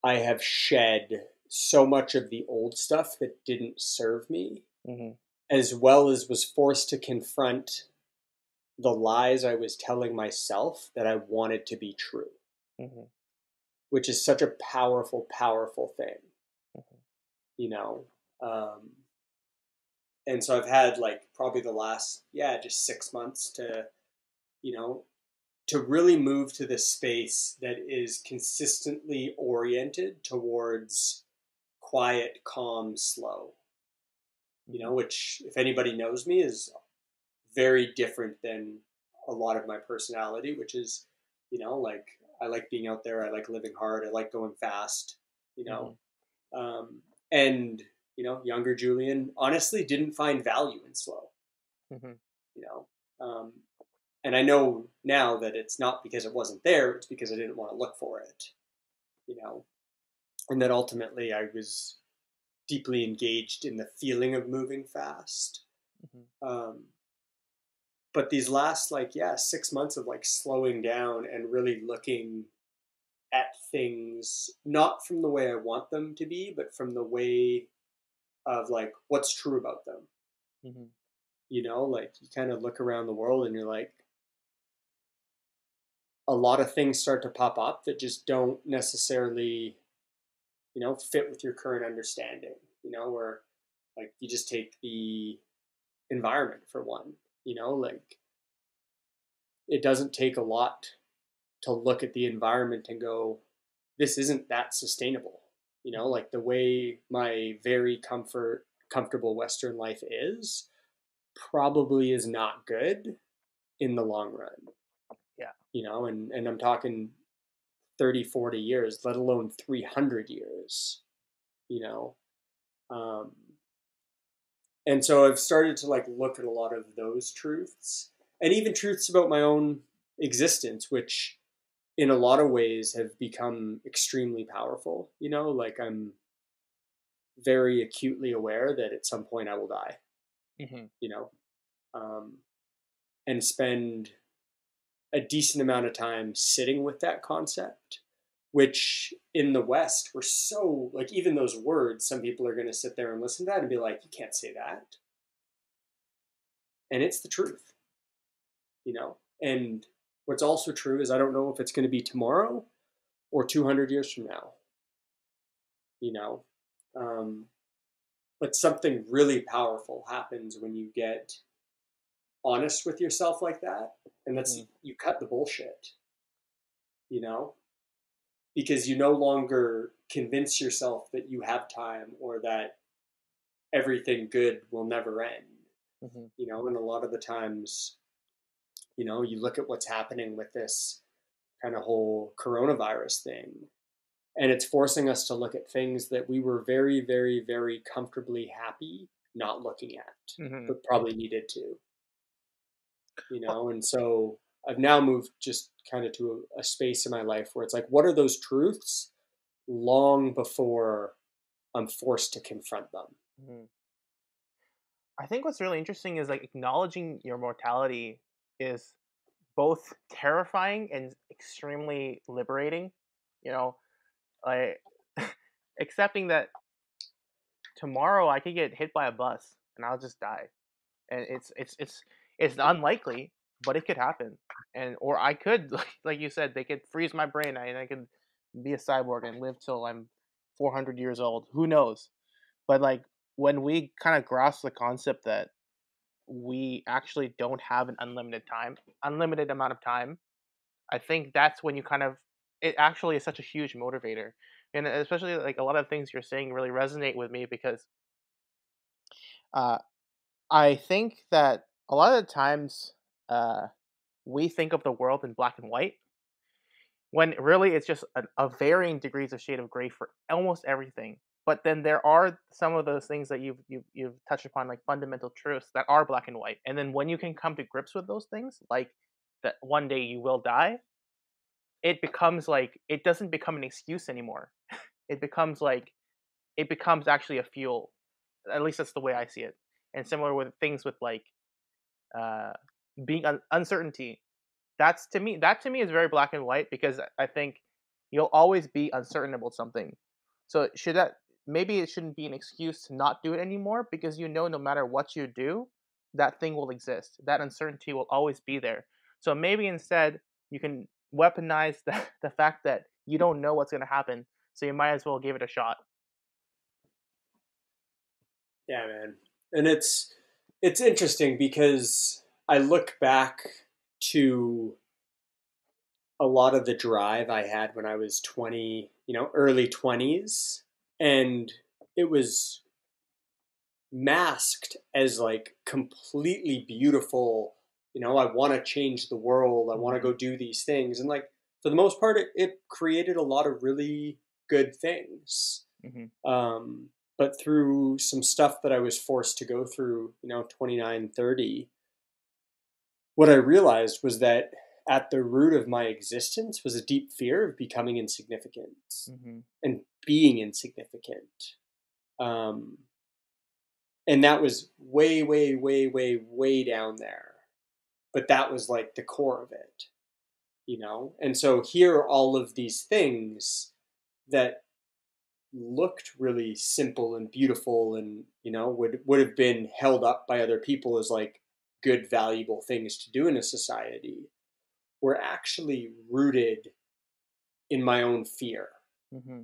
I have shed so much of the old stuff that didn't serve me, as well as was forced to confront the lies I was telling myself that I wanted to be true, which is such a powerful, powerful thing, and so I've had like probably the last, just 6 months to, to really move to this space that is consistently oriented towards quiet, calm, slow, which, if anybody knows me, is very different than a lot of my personality, which is, like, I like being out there. I like living hard. I like going fast, and, younger Julian honestly didn't find value in slow, and I know now that it's not because it wasn't there, it's because I didn't want to look for it, and that ultimately I was deeply engaged in the feeling of moving fast. But these last 6 months of like slowing down and really looking at things not from the way I want them to be, but from the way of like what's true about them. Mm-hmm. You know, like you kind of look around the world and you're like, a lot of things start to pop up that just don't necessarily, fit with your current understanding, where like you just take the environment for one, like it doesn't take a lot to look at the environment and go, this isn't that sustainable. Like the way my very comfortable Western life is probably is not good in the long run. Yeah. And I'm talking 30, 40 years, let alone 300 years, Um, and so I've started to like look at a lot of those truths and even truths about my own existence, which in a lot of ways have become extremely powerful. Like I'm very acutely aware that at some point I will die, Mm-hmm. um, and spend a decent amount of time sitting with that concept, which in the West, we're so like, even those words, some people are going to sit there and listen to that and be like, you can't say that. And it's the truth, and what's also true is I don't know if it's going to be tomorrow or 200 years from now, you know, um, but something really powerful happens when you get honest with yourself like that. And that's, Mm-hmm. you cut the bullshit, you know, because you no longer convince yourself that you have time or that everything good will never end, Mm-hmm. and a lot of the times, you look at what's happening with this kind of whole coronavirus thing, and it's forcing us to look at things that we were very, very, very comfortably happy not looking at, Mm-hmm. but probably needed to, Well, and so I've now moved just kind of to a space in my life where it's like, what are those truths long before I'm forced to confront them? mm-hmm. I think what's really interesting is like acknowledging your mortality is both terrifying and extremely liberating. You know, like accepting that tomorrow I could get hit by a bus and I'll just die, and it's unlikely, but it could happen, and or I could like you said, they could freeze my brain and I could be a cyborg and live till I'm 400 years old. Who knows? But like when we kind of grasp the concept that we actually don't have an unlimited amount of time, I think that's when you kind of it actually is such a huge motivator. And especially like a lot of things you're saying really resonate with me because uh, I think that a lot of the times uh, we think of the world in black and white when really it's just a varying degrees of shade of gray for almost everything. But then there are some of those things that you've touched upon, like fundamental truths that are black and white. And then when you can come to grips with those things, like that one day you will die, it becomes like it doesn't become an excuse anymore. It becomes actually a fuel. At least that's the way I see it. And similar with things with like uh, being uncertainty. That to me is very black and white because I think you'll always be uncertain about something. So should that maybe it shouldn't be an excuse to not do it anymore because no matter what you do, that thing will exist. That uncertainty will always be there. So maybe instead you can weaponize the fact that you don't know what's going to happen. So you might as well give it a shot. Yeah, man. And it's interesting because I look back to a lot of the drive I had when I was 20, early 20s, and it was masked as like completely beautiful, I want to change the world, I want to Mm-hmm. go do these things. And like for the most part it created a lot of really good things. Mm-hmm. Um, but through some stuff that I was forced to go through, 29, 30, what I realized was that at the root of my existence was a deep fear of becoming insignificant Mm-hmm. and being insignificant. Um, and that was way, way, way, way, way down there. But that was like the core of it, And so here are all of these things that looked really simple and beautiful, and would have been held up by other people as like good, valuable things to do in a society, were actually rooted in my own fear. Mm-hmm.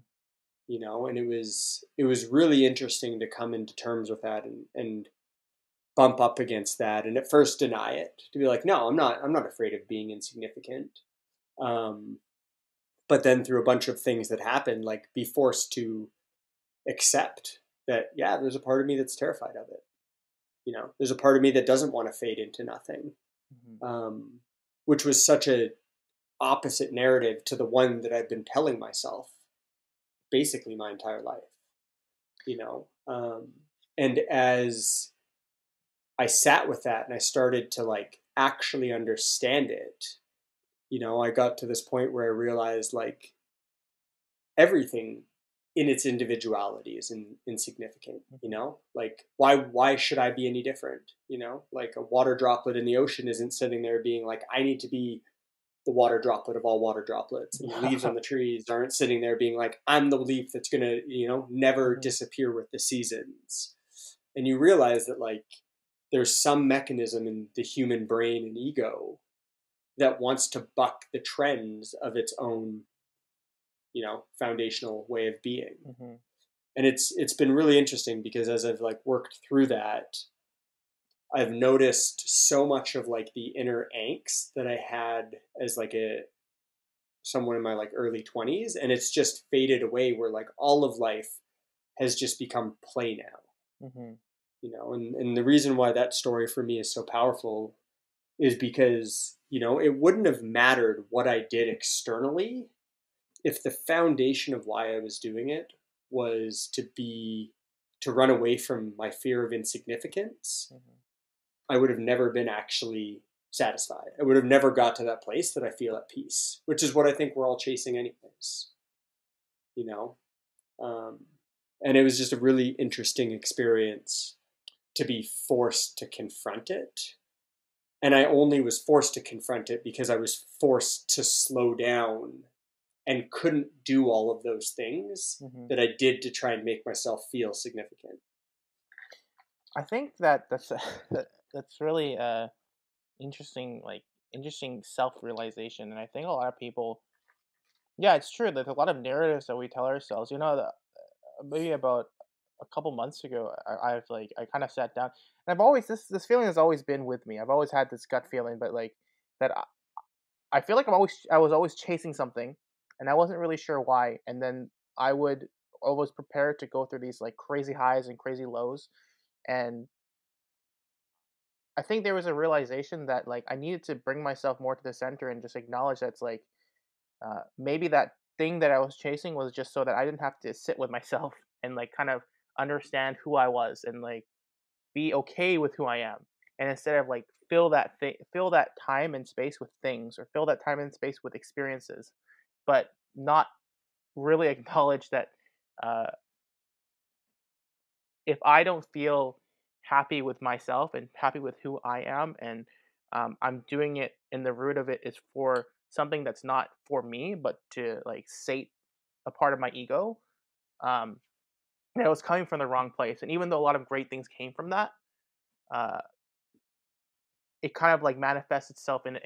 And it was really interesting to come into terms with that, and bump up against that, and at first deny it, to be like, no, I'm not afraid of being insignificant. um, but then through a bunch of things that happened, like be forced to accept that, yeah, there's a part of me that's terrified of it. There's a part of me that doesn't want to fade into nothing. Mm-hmm. Which was such a opposite narrative to the one that I've been telling myself basically my entire life. you know and as I sat with that and I started to like actually understand it, I got to this point where I realized like everything in its individuality is insignificant. Like why should I be any different? Like a water droplet in the ocean isn't sitting there being like, I need to be the water droplet of all water droplets, and the leaves on the trees aren't sitting there being like, I'm the leaf that's gonna never Mm-hmm. disappear with the seasons. And you realize that like there's some mechanism in the human brain and ego that wants to buck the trends of its own foundational way of being. Mm-hmm. And it's been really interesting because as I've like worked through that, I've noticed so much of like the inner angst that I had as like someone in my like early 20s, and it's just faded away, where like all of life has just become play now. Mm-hmm. And the reason why that story for me is so powerful is because it wouldn't have mattered what I did externally if the foundation of why I was doing it was to run away from my fear of insignificance. Mm-hmm. I would have never been actually satisfied. I would have never got to that place that I feel at peace, which is what I think we're all chasing anyways. You know, um, and it was just a really interesting experience to be forced to confront it. And I only was forced to confront it because I was forced to slow down and couldn't do all of those things Mm-hmm. that I did to try and make myself feel significant. I think that's that's really interesting, like interesting self-realization. And I think a lot of people, yeah, it's true, there's a lot of narratives that we tell ourselves. Maybe about a couple months ago, I kind of sat down, and I've always this feeling has always been with me. I've always had this gut feeling, but like that I feel like I was always chasing something, and I wasn't really sure why. And then I would always prepare to go through these like crazy highs and crazy lows. And I think there was a realization that like I needed to bring myself more to the center and just acknowledge that's like maybe that thing that I was chasing was just so that I didn't have to sit with myself and like kind of understand who I was and like be okay with who I am. And instead of like fill that time and space with things, or fill that time and space with experiences, but not really acknowledge that uh, if I don't feel happy with myself and happy with who I am, and I'm doing it, and the root of it is for something that's not for me, but to like sate a part of my ego, um, and it was coming from the wrong place. And even though a lot of great things came from that, uh, it kind of like manifests itself in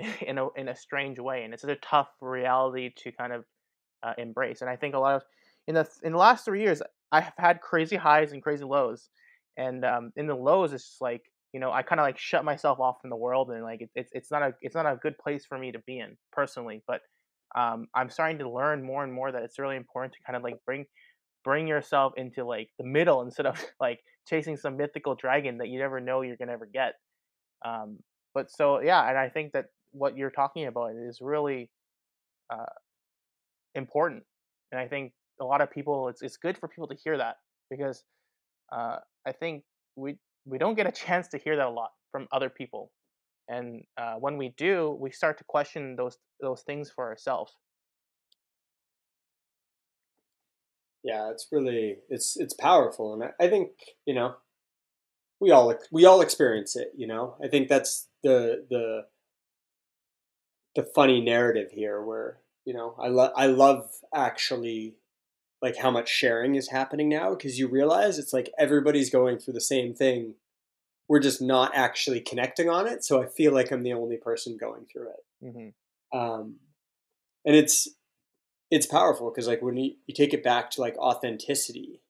in a strange way, and it's a tough reality to kind of embrace. And I think a lot of in the last 3 years, I have had crazy highs and crazy lows, and in the lows, it's just like I kind of like shut myself off from the world, and like it's not a good place for me to be in personally. But I'm starting to learn more and more that it's really important to kind of like bring yourself into like the middle instead of like chasing some mythical dragon that you never know you're gonna ever get. Um, but so yeah, and I think that what you're talking about is really uh, important. And I think a lot of people, it's good for people to hear that, because uh, I think we don't get a chance to hear that a lot from other people. And when we do, we start to question those things for ourselves. Yeah, it's powerful, and I think we all experience it. I think that's the funny narrative here where, I love actually like how much sharing is happening now, because you realize it's like everybody's going through the same thing. We're just not actually connecting on it. So I feel like I'm the only person going through it. Um, and it's powerful because like when you take it back to like authenticity,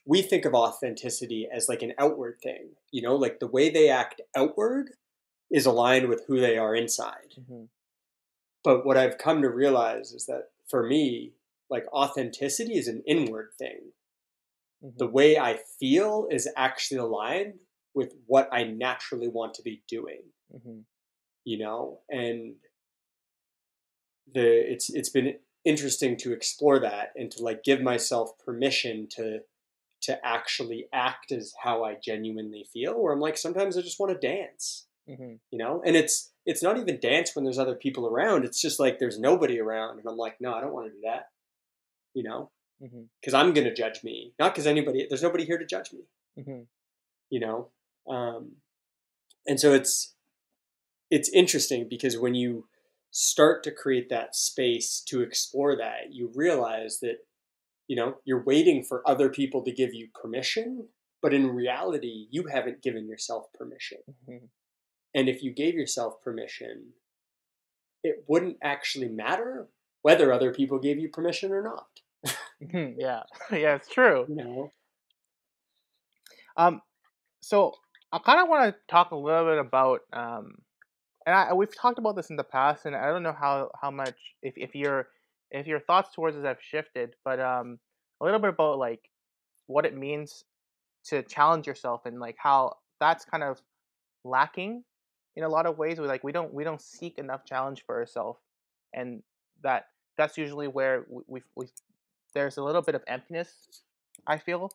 we think of authenticity as like an outward thing, like the way they act outward is aligned with who they are inside. But what I've come to realize is that for me, like authenticity is an inward thing. The way I feel is actually aligned with what I naturally want to be doing, and it's been interesting to explore that and to like give myself permission to actually act as how I genuinely feel, where I'm like, sometimes I just want to dance, and it's not even dance when there's other people around. It's just like, there's nobody around. And I'm like, no, I don't want to do that, because I'm going to judge me, not because there's nobody here to judge me, and so it's interesting because when you start to create that space to explore that, you realize that, you're waiting for other people to give you permission, but in reality, you haven't given yourself permission. And if you gave yourself permission, it wouldn't actually matter whether other people gave you permission or not. Yeah, it's true. So I kind of want to talk a little bit about, we've talked about this in the past, and I don't know how much if your thoughts towards this have shifted, but a little bit about like what it means to challenge yourself, and like how that's kind of lacking in a lot of ways. We don't seek enough challenge for ourselves, and that's usually where we there's a little bit of emptiness, I feel,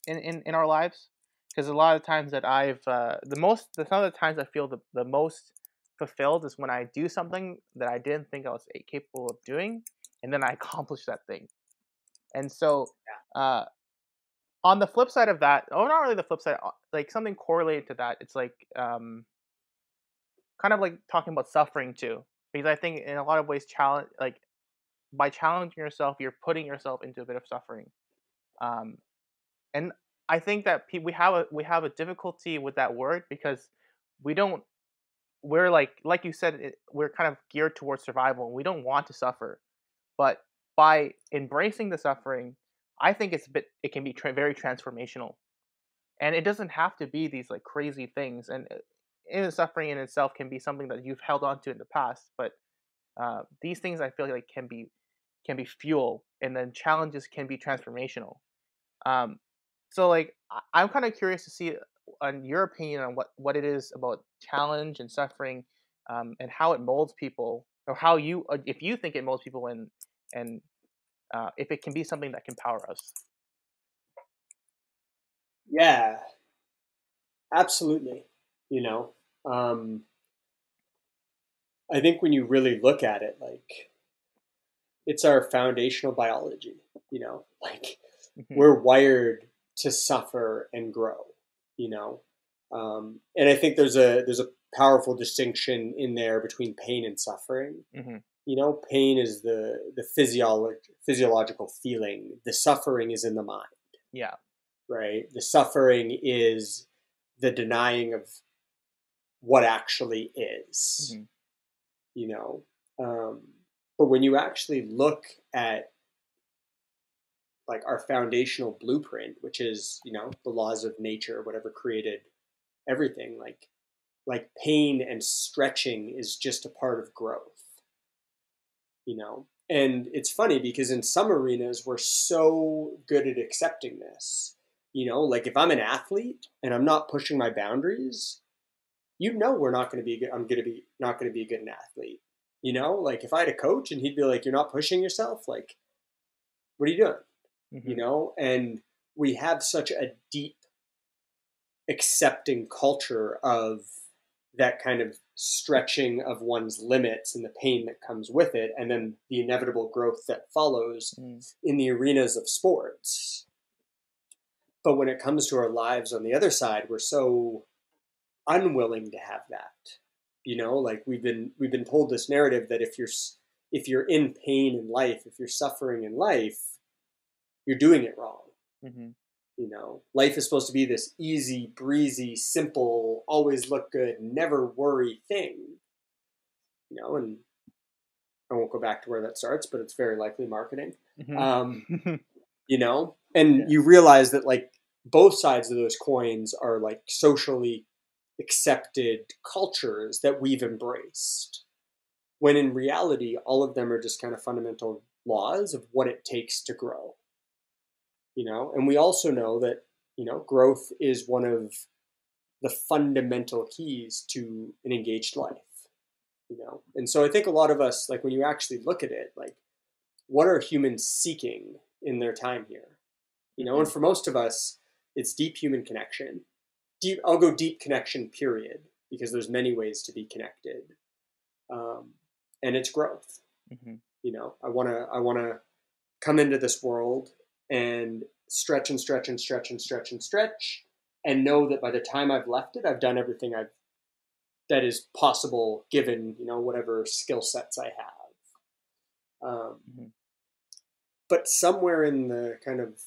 in our lives, because a lot of times that some of the times I feel the most fulfilled is when I do something that I didn't think I was capable of doing, and then I accomplish that thing. And so, on the flip side of that, oh, not really the flip side, like something correlated to that, it's like kind of like talking about suffering too, because I think in a lot of ways, by challenging yourself, you're putting yourself into a bit of suffering. And I think that we have a difficulty with that word, because we don't we're like you said, we're kind of geared towards survival, and we don't want to suffer. But by embracing the suffering, I think it can be very transformational, and it doesn't have to be these like crazy things. And the suffering in itself can be something that you've held on to in the past, but these things I feel like can be fuel, and then challenges can be transformational. Um, so like I'm kind of curious to see on your opinion on what it is about challenge and suffering, and how it molds people, or how if you think it molds people, and if it can be something that can power us. Yeah, absolutely. You know, um, I think when you really look at it, like it's our foundational biology, like we're wired to suffer and grow, and I think there's a powerful distinction in there between pain and suffering. Pain is the physiological feeling. The suffering is in the mind. Yeah. Right. The suffering is the denying of what actually is. You know, but when you actually look at like our foundational blueprint, which is the laws of nature, whatever created everything, like pain and stretching is just a part of growth. And it's funny because in some arenas we're so good at accepting this. Like if I'm an athlete and I'm not pushing my boundaries, we're not going to be good. I'm going to be not going to be a good athlete. Like if I had a coach and he'd be like, "You're not pushing yourself. Like, what are you doing?" And we have such a deep accepting culture of that kind of stretching of one's limits and the pain that comes with it, and then the inevitable growth that follows in the arenas of sports. But when it comes to our lives on the other side, we're so unwilling to have that. Like we've been told this narrative that if you're in pain in life, if you're suffering in life, you're doing it wrong. Mm-hmm. Life is supposed to be this easy, breezy, simple, always look good, never worry thing. And I won't go back to where that starts, but it's very likely marketing. Mm-hmm. And Yeah. you realize that like both sides of those coins are like socially accepted cultures that we've embraced, when in reality, all of them are just kind of fundamental laws of what it takes to grow. And we also know that, growth is one of the fundamental keys to an engaged life. And so I think a lot of us, like when you actually look at it, like what are humans seeking in their time here? And for most of us, it's deep human connection. I'll go deep connection, period, because there's many ways to be connected. And it's growth. Mm-hmm. I want to come into this world and stretch and stretch and stretch and stretch and stretch, and know that by the time I've left it, I've done everything that is possible given, whatever skill sets I have. Mm-hmm. But somewhere in the kind of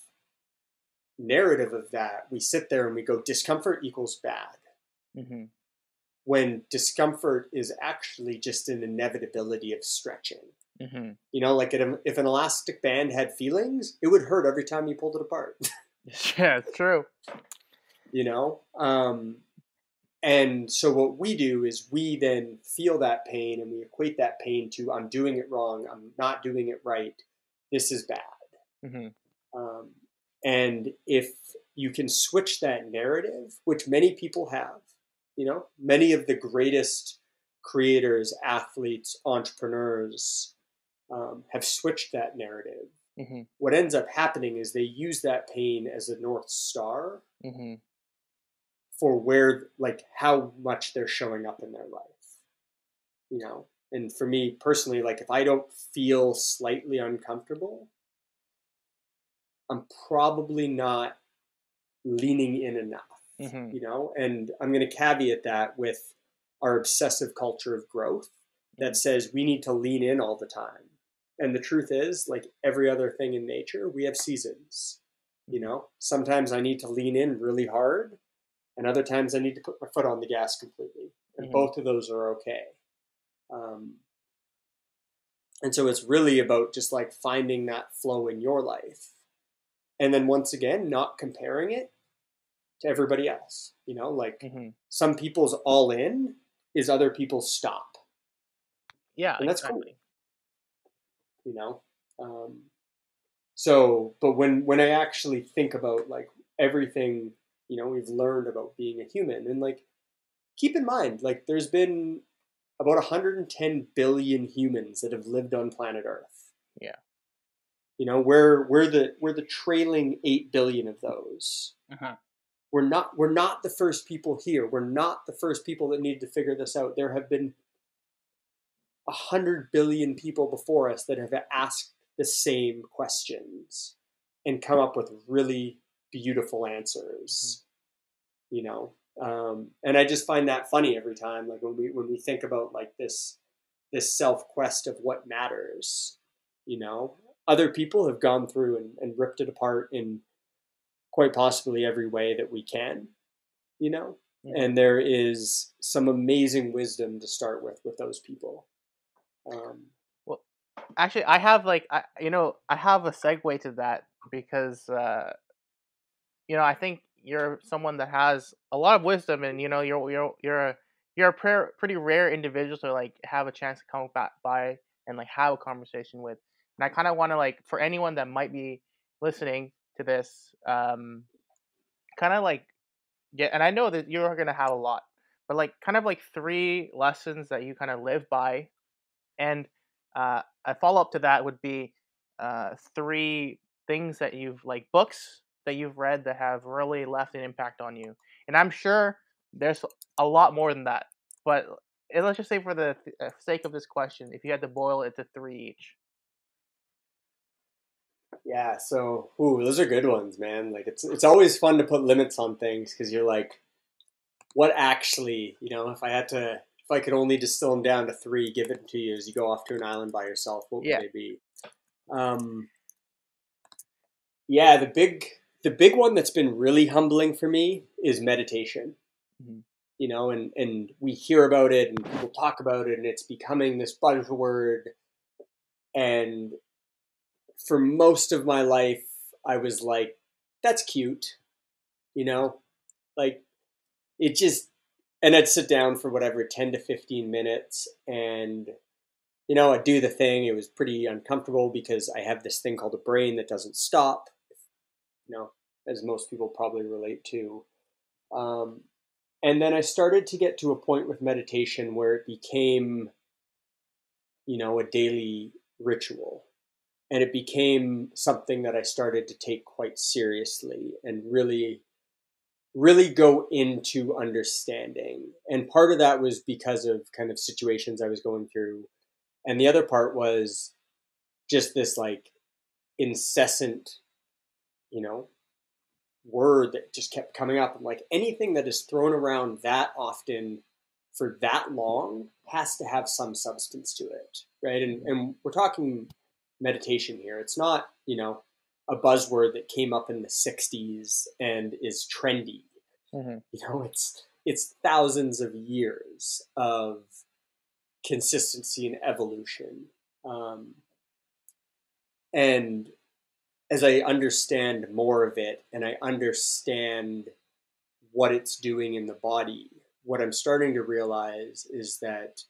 narrative of that, we sit there and we go, discomfort equals bad. Mm-hmm. When discomfort is actually just an inevitability of stretching. Mm-hmm. Like if an elastic band had feelings, it would hurt every time you pulled it apart. Yeah, it's true. And so what we do is we then feel that pain and we equate that pain to, I'm doing it wrong, I'm not doing it right, this is bad. Mm-hmm. And if you can switch that narrative, which many people have, many of the greatest creators, athletes, entrepreneurs have switched that narrative. Mm-hmm. What ends up happening is they use that pain as a North Star Mm-hmm. for where, like, how much they're showing up in their life. And for me personally, like if I don't feel slightly uncomfortable, I'm probably not leaning in enough. Mm-hmm. And I'm going to caveat that with our obsessive culture of growth that says we need to lean in all the time. And the truth is, like every other thing in nature, we have seasons. Sometimes I need to lean in really hard, and other times I need to put my foot on the gas completely. And both of those are okay. And so it's really about just like finding that flow in your life. And then once again, not comparing it to everybody else. Like some people's all in is other people's stop. Yeah, and that's exactly. Cool. So, but when I actually think about like everything, we've learned about being a human, and like, keep in mind, like there's been about 110 billion humans that have lived on planet Earth. Yeah. We're the trailing 8 billion of those. Uh-huh. We're not the first people here. We're not the first people that need to figure this out. There have been 100 billion people before us that have asked the same questions and come up with really beautiful answers. And I just find that funny every time, like when we think about like this self quest of what matters. Other people have gone through and ripped it apart in quite possibly every way that we can, and there is some amazing wisdom to start with those people. Well, actually, I have like I have a segue to that because I think you're someone that has a lot of wisdom, and you're a pretty rare individual to like have a chance to come back by and like have a conversation with. And I kind of want to like, for anyone that might be listening to this, kind of like get, and I know that you're gonna have a lot, but like kind of like 3 lessons that you kind of live by, and a follow up to that would be 3 things that you've like books that you've read that have really left an impact on you. And I'm sure there's a lot more than that, but let's just say for the sake of this question, if you had to boil it to 3 each. Yeah, so those are good ones, man. Like it's always fun to put limits on things because you're like, what actually, if I I could only distill them down to three, give it to you as you go off to an island by yourself, what would they be? Yeah, the big one that's been really humbling for me is meditation. Mm-hmm. You know, and we hear about it and people talk about it and it's becoming this buzzword. And for most of my life, I was like, that's cute, you know, like it just, and I'd sit down for whatever, 10 to 15 minutes and, you know, I'd do the thing. It was pretty uncomfortable because I have this thing called a brain that doesn't stop, you know, as most people probably relate to. And then I started to get to a point with meditation where it became, you know, a daily ritual. And it became something that I started to take quite seriously and really, really go into understanding. And part of that was because of kind of situations I was going through. And the other part was just this like incessant, you know, word that just kept coming up. I'm like, anything that is thrown around that often for that long has to have some substance to it, right? And we're talking meditation here. It's not, you know, a buzzword that came up in the 60s and is trendy. Mm-hmm. You know, it's thousands of years of consistency and evolution. And as I understand more of it and I understand what it's doing in the body, what I'm starting to realize is that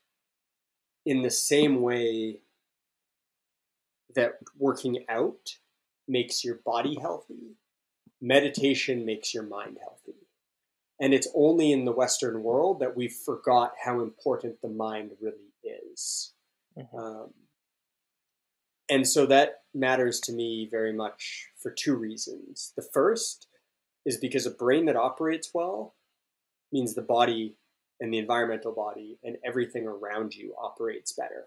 in the same way that working out makes your body healthy, meditation makes your mind healthy. And it's only in the Western world that we've forgot how important the mind really is. Mm-hmm. And so that matters to me very much for two reasons. The first is because a brain that operates well means the body and the environmental body and everything around you operates better,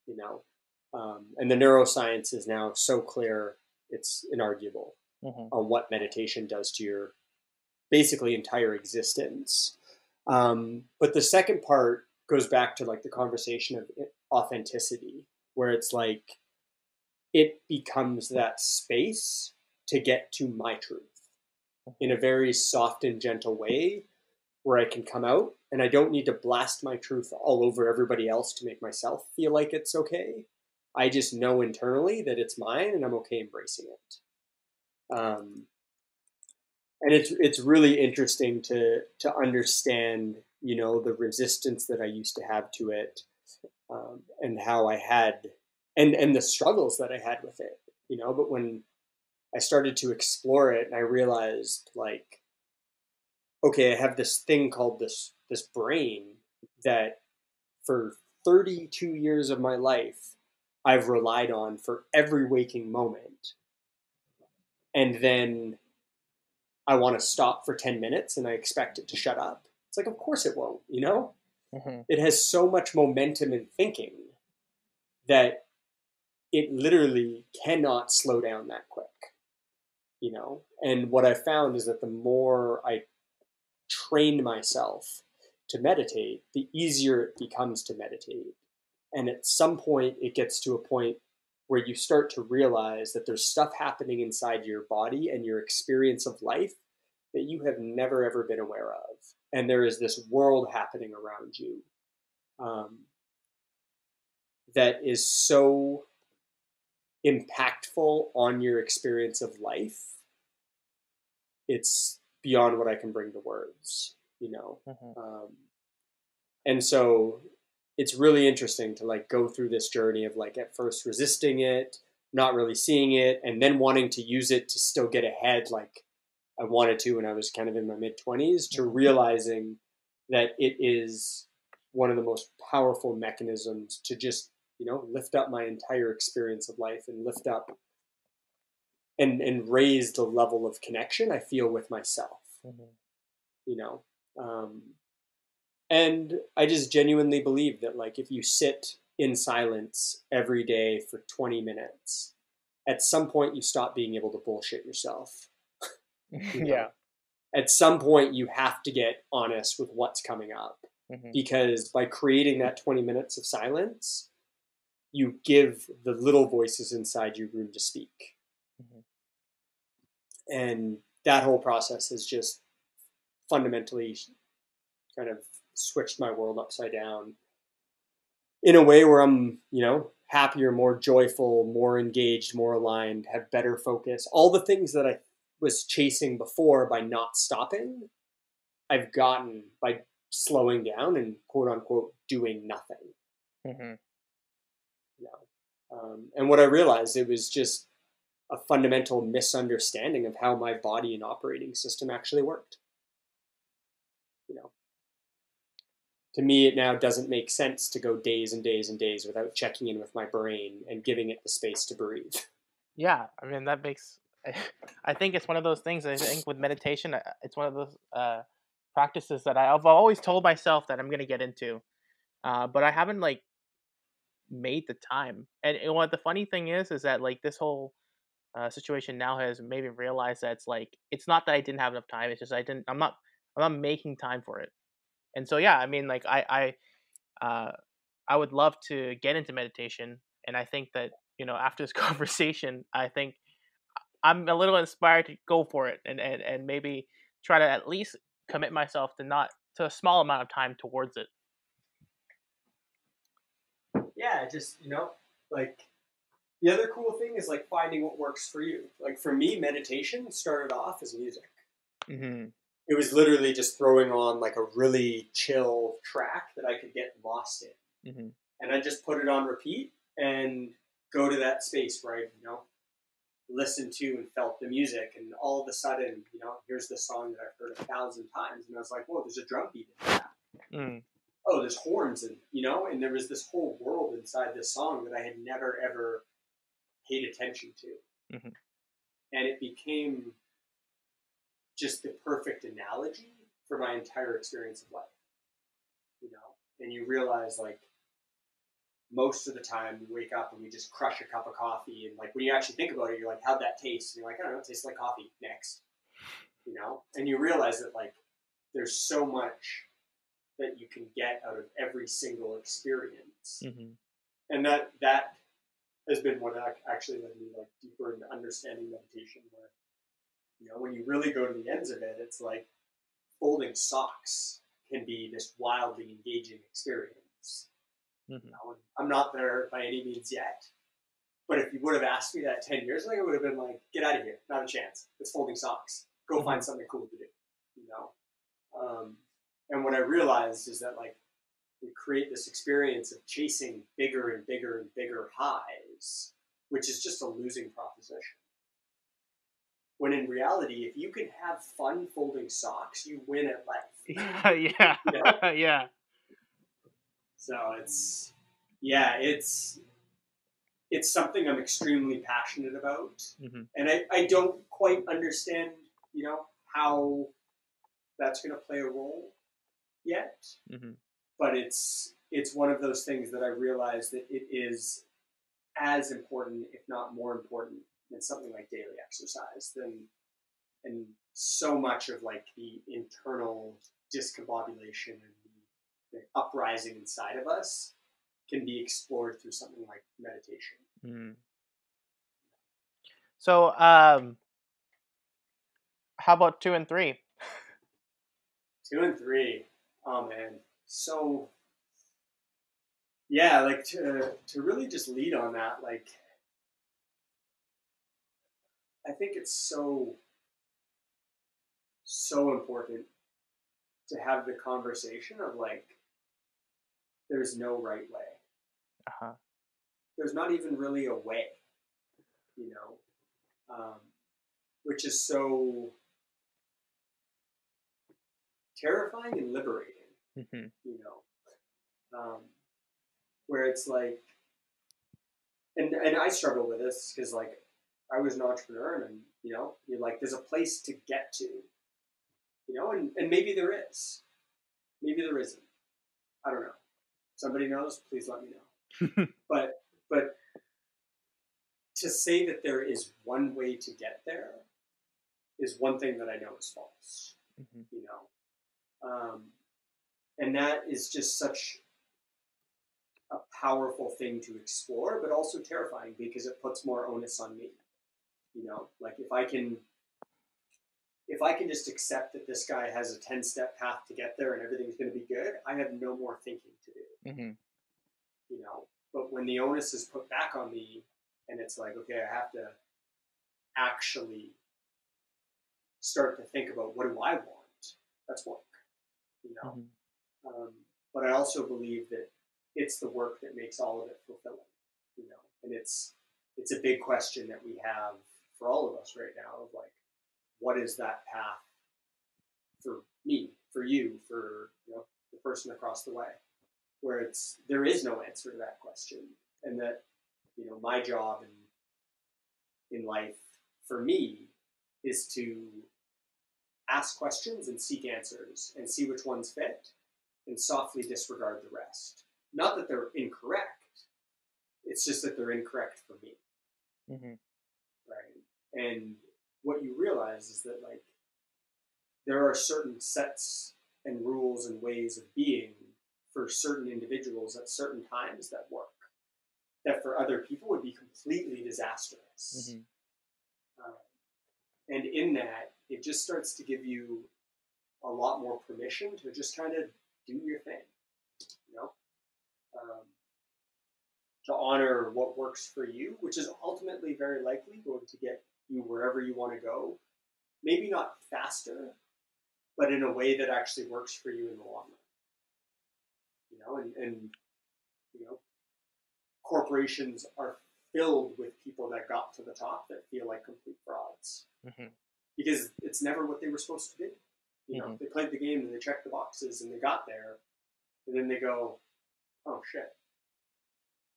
you know? And the neuroscience is now so clear, it's inarguable on what meditation does to your basically entire existence. But the second part goes back to like the conversation of authenticity, where it's like, it becomes that space to get to my truth in a very soft and gentle way where I can come out and I don't need to blast my truth all over everybody else to make myself feel like it's okay. I just know internally that it's mine and I'm okay embracing it. And it's really interesting to understand, you know, the resistance that I used to have to it, and how I had, and the struggles that I had with it, you know. But when I started to explore it, and I realized, like, okay, I have this thing called this brain that for 32 years of my life I've relied on for every waking moment, and then I want to stop for 10 minutes and I expect it to shut up. It's like, of course it won't, you know? Mm-hmm. It has so much momentum in thinking that it literally cannot slow down that quick, you know? And what I found is that the more I train myself to meditate, the easier it becomes to meditate. And at some point, it gets to a point where you start to realize that there's stuff happening inside your body and your experience of life that you have never, ever been aware of. And there is this world happening around you that is so impactful on your experience of life. It's beyond what I can bring to words, you know? Mm-hmm. And so it's really interesting to like go through this journey of like at first resisting it, not really seeing it, and then wanting to use it to still get ahead like I wanted to when I was kind of in my mid-20s, to realizing that it is one of the most powerful mechanisms to just, you know, lift up my entire experience of life and lift up and raise the level of connection I feel with myself, you know? And I just genuinely believe that like if you sit in silence every day for 20 minutes, at some point you stop being able to bullshit yourself. You know? Yeah. At some point you have to get honest with what's coming up. Mm-hmm. because by creating that 20 minutes of silence, you give the little voices inside you room to speak. Mm-hmm. And that whole process has just fundamentally kind of switched my world upside down in a way where I'm, happier, more joyful, more engaged, more aligned, have better focus. All the things that I was chasing before by not stopping, I've gotten by slowing down and quote unquote doing nothing. Mm-hmm. And what I realized, it was just a fundamental misunderstanding of how my body and operating system actually worked. To me, it now doesn't make sense to go days and days and days without checking in with my brain and giving it the space to breathe. Yeah, I mean that makes. I think it's one of those things. I think with meditation, it's one of those practices that I've always told myself that I'm going to get into, but I haven't like made the time. And what the funny thing is that like this whole situation now has made me realize that it's not that I didn't have enough time. It's just I'm not making time for it. And so yeah, I mean like I would love to get into meditation, and I think that after this conversation, I think I'm a little inspired to go for it and maybe try to at least commit myself to a small amount of time towards it. Yeah, just, like the other cool thing is like finding what works for you. Like for me, meditation started off as music. Mm-hmm. It was literally just throwing on like a really chill track that I could get lost in. Mm-hmm. And I just put it on repeat and go to that space where I, listened to and felt the music. And all of a sudden, here's the song that I've heard 1,000 times. And I was like, whoa, there's a drum beat in that. Mm. Oh, there's horns and, and there was this whole world inside this song that I had never, ever paid attention to. Mm-hmm. And it became just the perfect analogy for my entire experience of life, and you realize like most of the time we wake up and we just crush a cup of coffee, and like when you actually think about it, you're like, how'd that taste? And you're like, I don't know, it tastes like coffee. Next, and you realize that like there's so much that you can get out of every single experience. Mm-hmm. And that has been what actually led me like deeper into understanding meditation, where when you really go to the ends of it, it's like folding socks can be this wildly engaging experience. Mm-hmm. I'm not there by any means yet, but if you would have asked me that 10 years ago, I would have been like, get out of here, not a chance. It's folding socks. Go Mm-hmm. find something cool to do, and what I realized is that like we create this experience of chasing bigger and bigger and bigger highs, which is just a losing proposition. When in reality, if you can have fun folding socks, you win at life. Yeah. Yeah. So it's something I'm extremely passionate about. Mm-hmm. And I don't quite understand, how that's going to play a role yet. Mm-hmm. But it's one of those things that I realize that it is as important, if not more important, than something like daily exercise. And so much of like the internal discombobulation and the uprising inside of us can be explored through something like meditation. Mm-hmm. So, how about 2 and 3? 2 and 3, oh man, so yeah, like to really just lead on that, like I think it's so important to have the conversation of like there's no right way. Uh-huh. There's not even really a way, which is so terrifying and liberating. Mm-hmm. Where it's like, and I struggle with this because like I was an entrepreneur, and you're like there's a place to get to, and maybe there is, maybe there isn't. I don't know. Somebody knows, please let me know. but to say that there is one way to get there is one thing that I know is false. Mm-hmm. And that is just such a powerful thing to explore, but also terrifying because it puts more onus on me. You know, like if I can just accept that this guy has a 10-step path to get there and everything's going to be good, I have no more thinking to do. Mm-hmm. You know, but when the onus is put back on me and it's like, okay, I have to actually start to think about, what do I want? That's work, you know. Mm-hmm. But I also believe that it's the work that makes all of it fulfilling, you know. And it's a big question that we have for all of us right now of like, what is that path for me, for you, for, you know, the person across the way, where there is no answer to that question. And that, you know, my job in life for me is to ask questions and seek answers and see which ones fit and softly disregard the rest. Not that they're incorrect. It's just that they're incorrect for me. Mm-hmm. Right? And what you realize is that, like, there are certain sets and rules and ways of being for certain individuals at certain times that work, that for other people would be completely disastrous. Mm-hmm. And in that, it just starts to give you a lot more permission to just kind of do your thing, you know, to honor what works for you, which is ultimately very likely going to get you wherever you want to go. Maybe not faster, but in a way that actually works for you in the long run. You know, and you know, corporations are filled with people that got to the top that feel like complete frauds. Mm-hmm. Because it's never what they were supposed to do. You know, they played the game and they checked the boxes and they got there, and then they go, "Oh shit,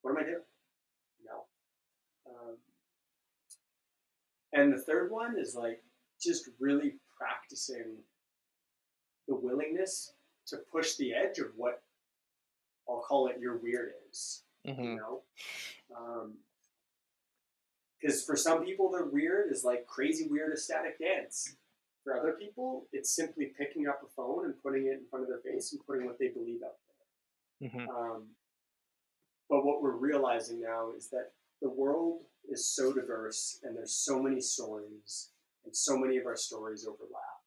what am I doing?" You know. And the third one is like just really practicing the willingness to push the edge of what I'll call it your weird is. Mm-hmm. You know, because for some people, their weird is like crazy weird ecstatic dance. For other people, it's simply picking up a phone and putting it in front of their face and putting what they believe out there. Mm-hmm. But what we're realizing now is that the world is so diverse and there's so many stories and so many of our stories overlap.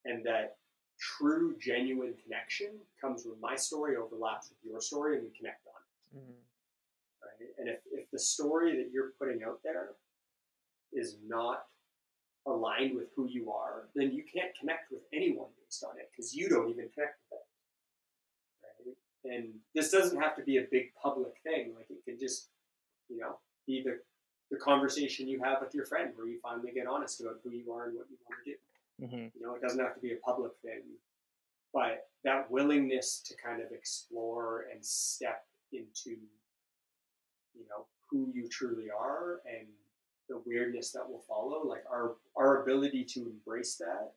And that true, genuine connection comes when my story overlaps with your story and we connect on it. Mm-hmm. Right? And if the story that you're putting out there is not aligned with who you are, then you can't connect with anyone based on it because you don't even connect with it. Right? And this doesn't have to be a big public thing. Like it can just, you know, be the conversation you have with your friend where you finally get honest about who you are and what you want to do. Mm-hmm. You know, it doesn't have to be a public thing, but that willingness to kind of explore and step into, you know, who you truly are and the weirdness that will follow, like our ability to embrace that,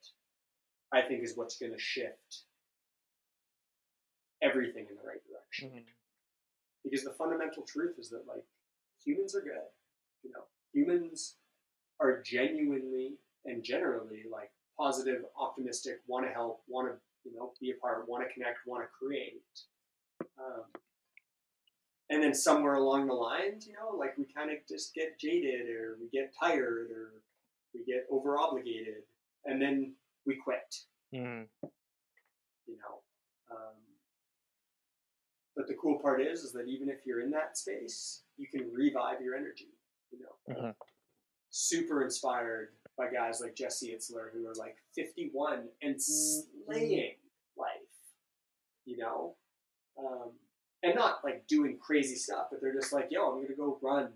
I think is what's going to shift everything in the right direction. Mm-hmm. Because the fundamental truth is that, like, humans are good. You know, humans are genuinely and generally like positive, optimistic, want to help, want to, you know, be a part, want to connect, want to create. And then somewhere along the lines, you know, like we kind of just get jaded or we get tired or we get over obligated and then we quit. Mm-hmm. You know, but the cool part is that even if you're in that space, you can revive your energy. You know, Mm-hmm. Super inspired by guys like Jesse Itzler who are like 51 and slaying life. You know, and not like doing crazy stuff, but they're just like, yo, I'm gonna go run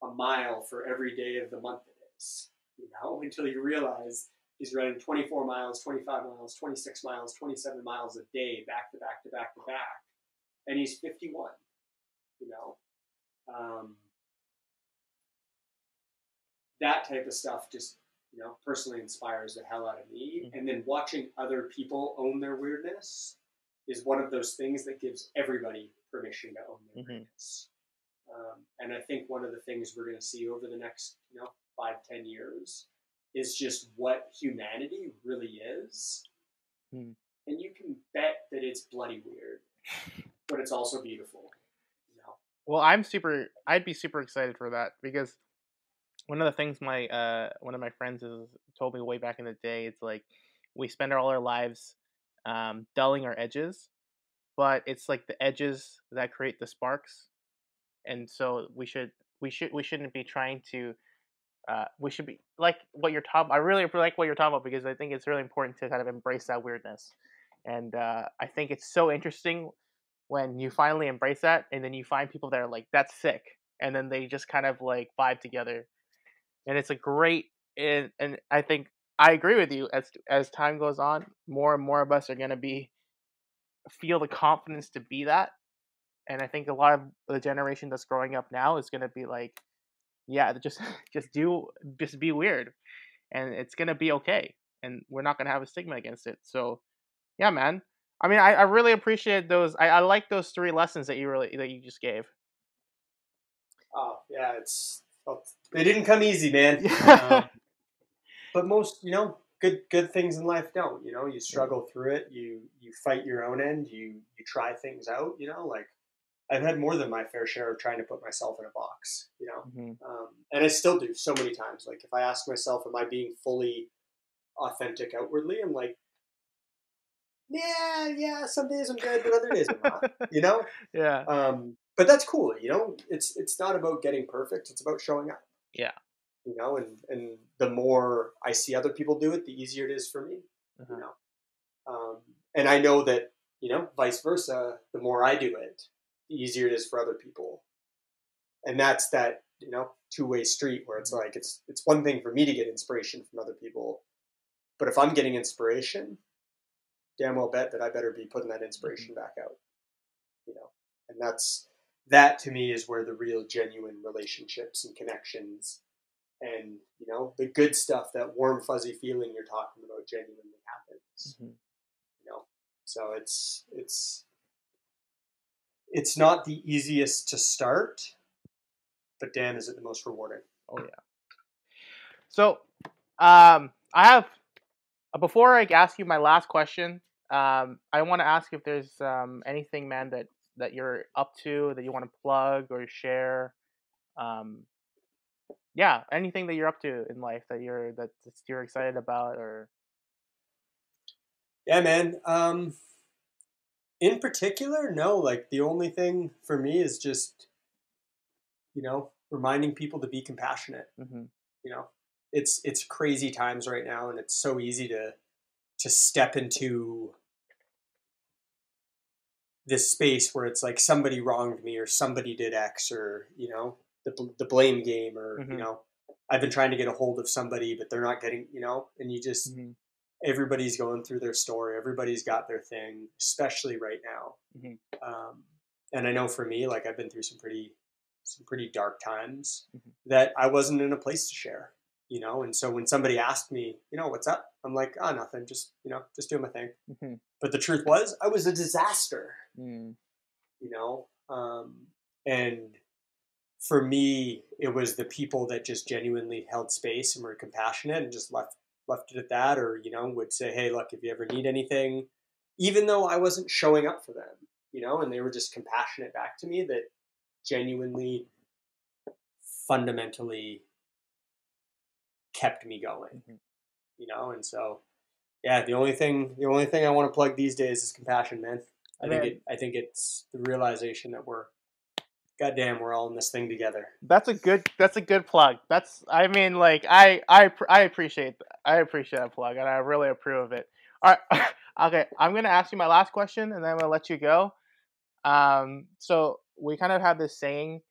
a mile for every day of the month it is. You know, until you realize he's running 24 miles, 25 miles, 26 miles, 27 miles a day, back to back to back to back. And he's 51, you know. That type of stuff just, you know, personally inspires the hell out of me. Mm-hmm. And then watching other people own their weirdness is one of those things that gives everybody permission to own their weirdness. And I think one of the things we're going to see over the next, you know, 5-10 years is just what humanity really is. and you can bet that it's bloody weird, but it's also beautiful. You know? Well, I'd be super excited for that, because one of the things one of my friends has told me way back in the day, it's like we spend all our lives dulling our edges, but it's like the edges that create the sparks. And so we shouldn't be trying to we should be like what you're talking. I really like what you're talking about, because I think it's really important to kind of embrace that weirdness. And I think it's so interesting when you finally embrace that, and then you find people that are like, that's sick, and then they just kind of like vibe together, and it's a great. And I think I agree with you. As time goes on, more and more of us are going to be feel the confidence to be that. And I think a lot of the generation that's growing up now is going to be like, yeah, just just be weird, and it's going to be okay, and we're not going to have a stigma against it. So yeah, man. I mean, I really appreciate those. I like those 3 lessons that you just gave. Oh yeah, they didn't come easy, man. Yeah. But most, good things in life don't. You struggle through it. You fight your own end. You try things out. Like I've had more than my fair share of trying to put myself in a box. Mm-hmm. And I still do so many times. Like if I ask myself, am I being fully authentic outwardly? I'm like, yeah. Some days I'm good, but other days I'm not. Yeah. But that's cool. It's not about getting perfect. It's about showing up. Yeah. And the more I see other people do it, the easier it is for me. Uh-huh. And I know that vice versa. The more I do it, the easier it is for other people. And that's that two-way street where it's like it's one thing for me to get inspiration from other people, but if I'm getting inspiration, damn well bet that I better be putting that inspiration back out. And that to me is where the real genuine relationships and connections and the good stuff, that warm fuzzy feeling you're talking about, genuinely happens. Mm-hmm. So it's not the easiest to start, but damn is it the most rewarding. Oh yeah. So I have before I ask you my last question, I want to ask if there's anything, man, that you're up to, that you want to plug or share. Yeah, anything that you're up to in life that you're excited about, or Yeah, man. In particular, no. Like the only thing for me is just reminding people to be compassionate. mm-hmm. It's crazy times right now, and it's so easy to step into this space where it's like somebody wronged me or somebody did X, or the blame game, or Mm-hmm. I've been trying to get a hold of somebody but they're not getting, and you just Mm-hmm. everybody's going through their story, everybody's got their thing, especially right now. Mm-hmm. And I know for me, like I've been through some pretty dark times Mm-hmm. that I wasn't in a place to share, and so when somebody asked me, what's up, I'm like, oh, nothing, just doing my thing. Mm-hmm. But the truth was, I was a disaster. Mm. And for me, it was the people that just genuinely held space and were compassionate and just left it at that, or would say, hey, look, if you ever need anything, even though I wasn't showing up for them, and they were just compassionate back to me, that genuinely, fundamentally kept me going. Mm-hmm. And so yeah, the only thing I want to plug these days is compassion, man. I think it's the realization that we're all in this thing together. That's a good plug. I mean, like I appreciate that plug, and I really approve of it. All right, okay, I'm gonna ask you my last question, and then I'm gonna let you go. So we kind of have this saying,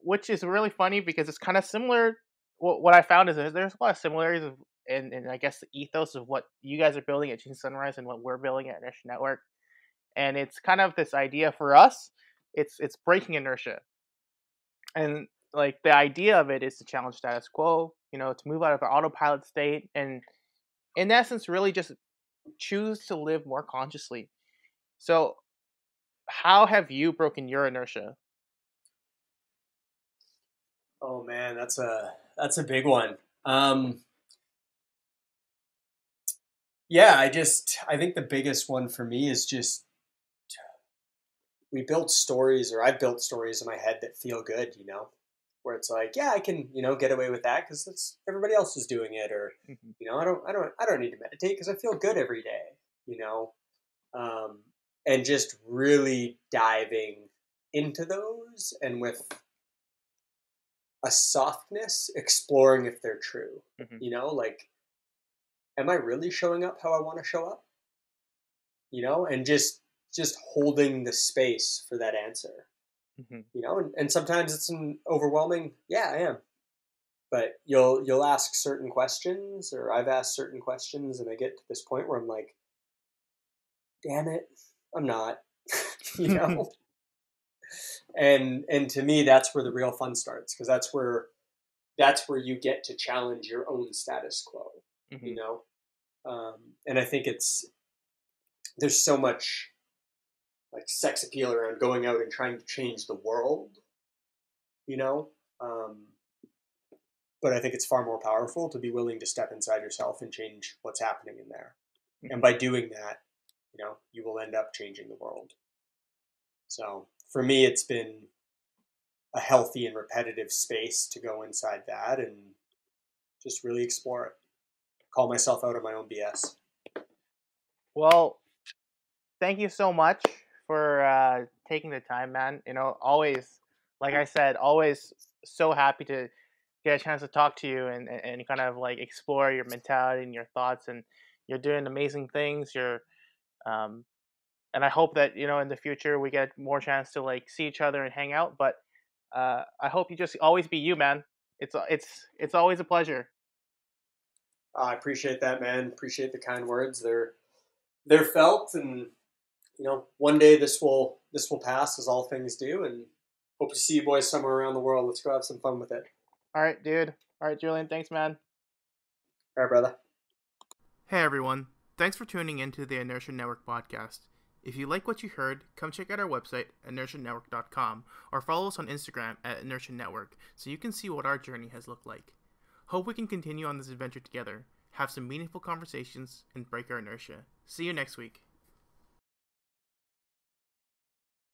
which is really funny because it's kind of similar. What I found is there's a lot of similarities in I guess the ethos of what you guys are building at Gene Sunrise and what we're building at Inertia Network, and it's kind of this idea for us. It's breaking inertia, and like the idea of it is to challenge status quo. To move out of our autopilot state, and in essence, really just choose to live more consciously. So, how have you broken your inertia? Oh man, that's a big one. Yeah, I think the biggest one for me is just we build stories, or I've built stories in my head that feel good, where it's like, yeah, I can, get away with that because it's everybody else is doing it, or, Mm-hmm. I don't need to meditate because I feel good every day, you know, um, and just really diving into those and with a softness, exploring if they're true, Mm-hmm. like, am I really showing up how I want to show up? And just holding the space for that answer, Mm-hmm. and sometimes it's an overwhelming, yeah, I am. But you'll ask certain questions, or I've asked certain questions, and I get to this point where I'm like, damn it, I'm not, you know? And to me, that's where the real fun starts, because that's where you get to challenge your own status quo, Mm-hmm. you know? And I think there's so much like sex appeal around going out and trying to change the world, you know? Um, but I think it's far more powerful to be willing to step inside yourself and change what's happening in there. And by doing that, you will end up changing the world. So for me, it's been a healthy and repetitive space to go inside that and just really explore it. Call myself out on my own BS. Well, thank you so much for taking the time, man. Always, like I said, always so happy to get a chance to talk to you and kind of like explore your mentality and your thoughts. And you're doing amazing things. Um, and I hope that in the future we get more chance to like see each other and hang out. But I hope you just always be you, man. It's always a pleasure. I appreciate that, man. Appreciate the kind words. They're felt, and one day this will pass, as all things do, and hope to see you boys somewhere around the world. Let's go have some fun with it. All right, dude. All right, Julian. Thanks, man. All right, brother. Hey everyone, thanks for tuning in to the Inertia Network podcast. If you like what you heard, come check out our website, inertianetwork.com, or follow us on Instagram at Inertia Network so you can see what our journey has looked like. Hope we can continue on this adventure together, have some meaningful conversations, and break our inertia. See you next week.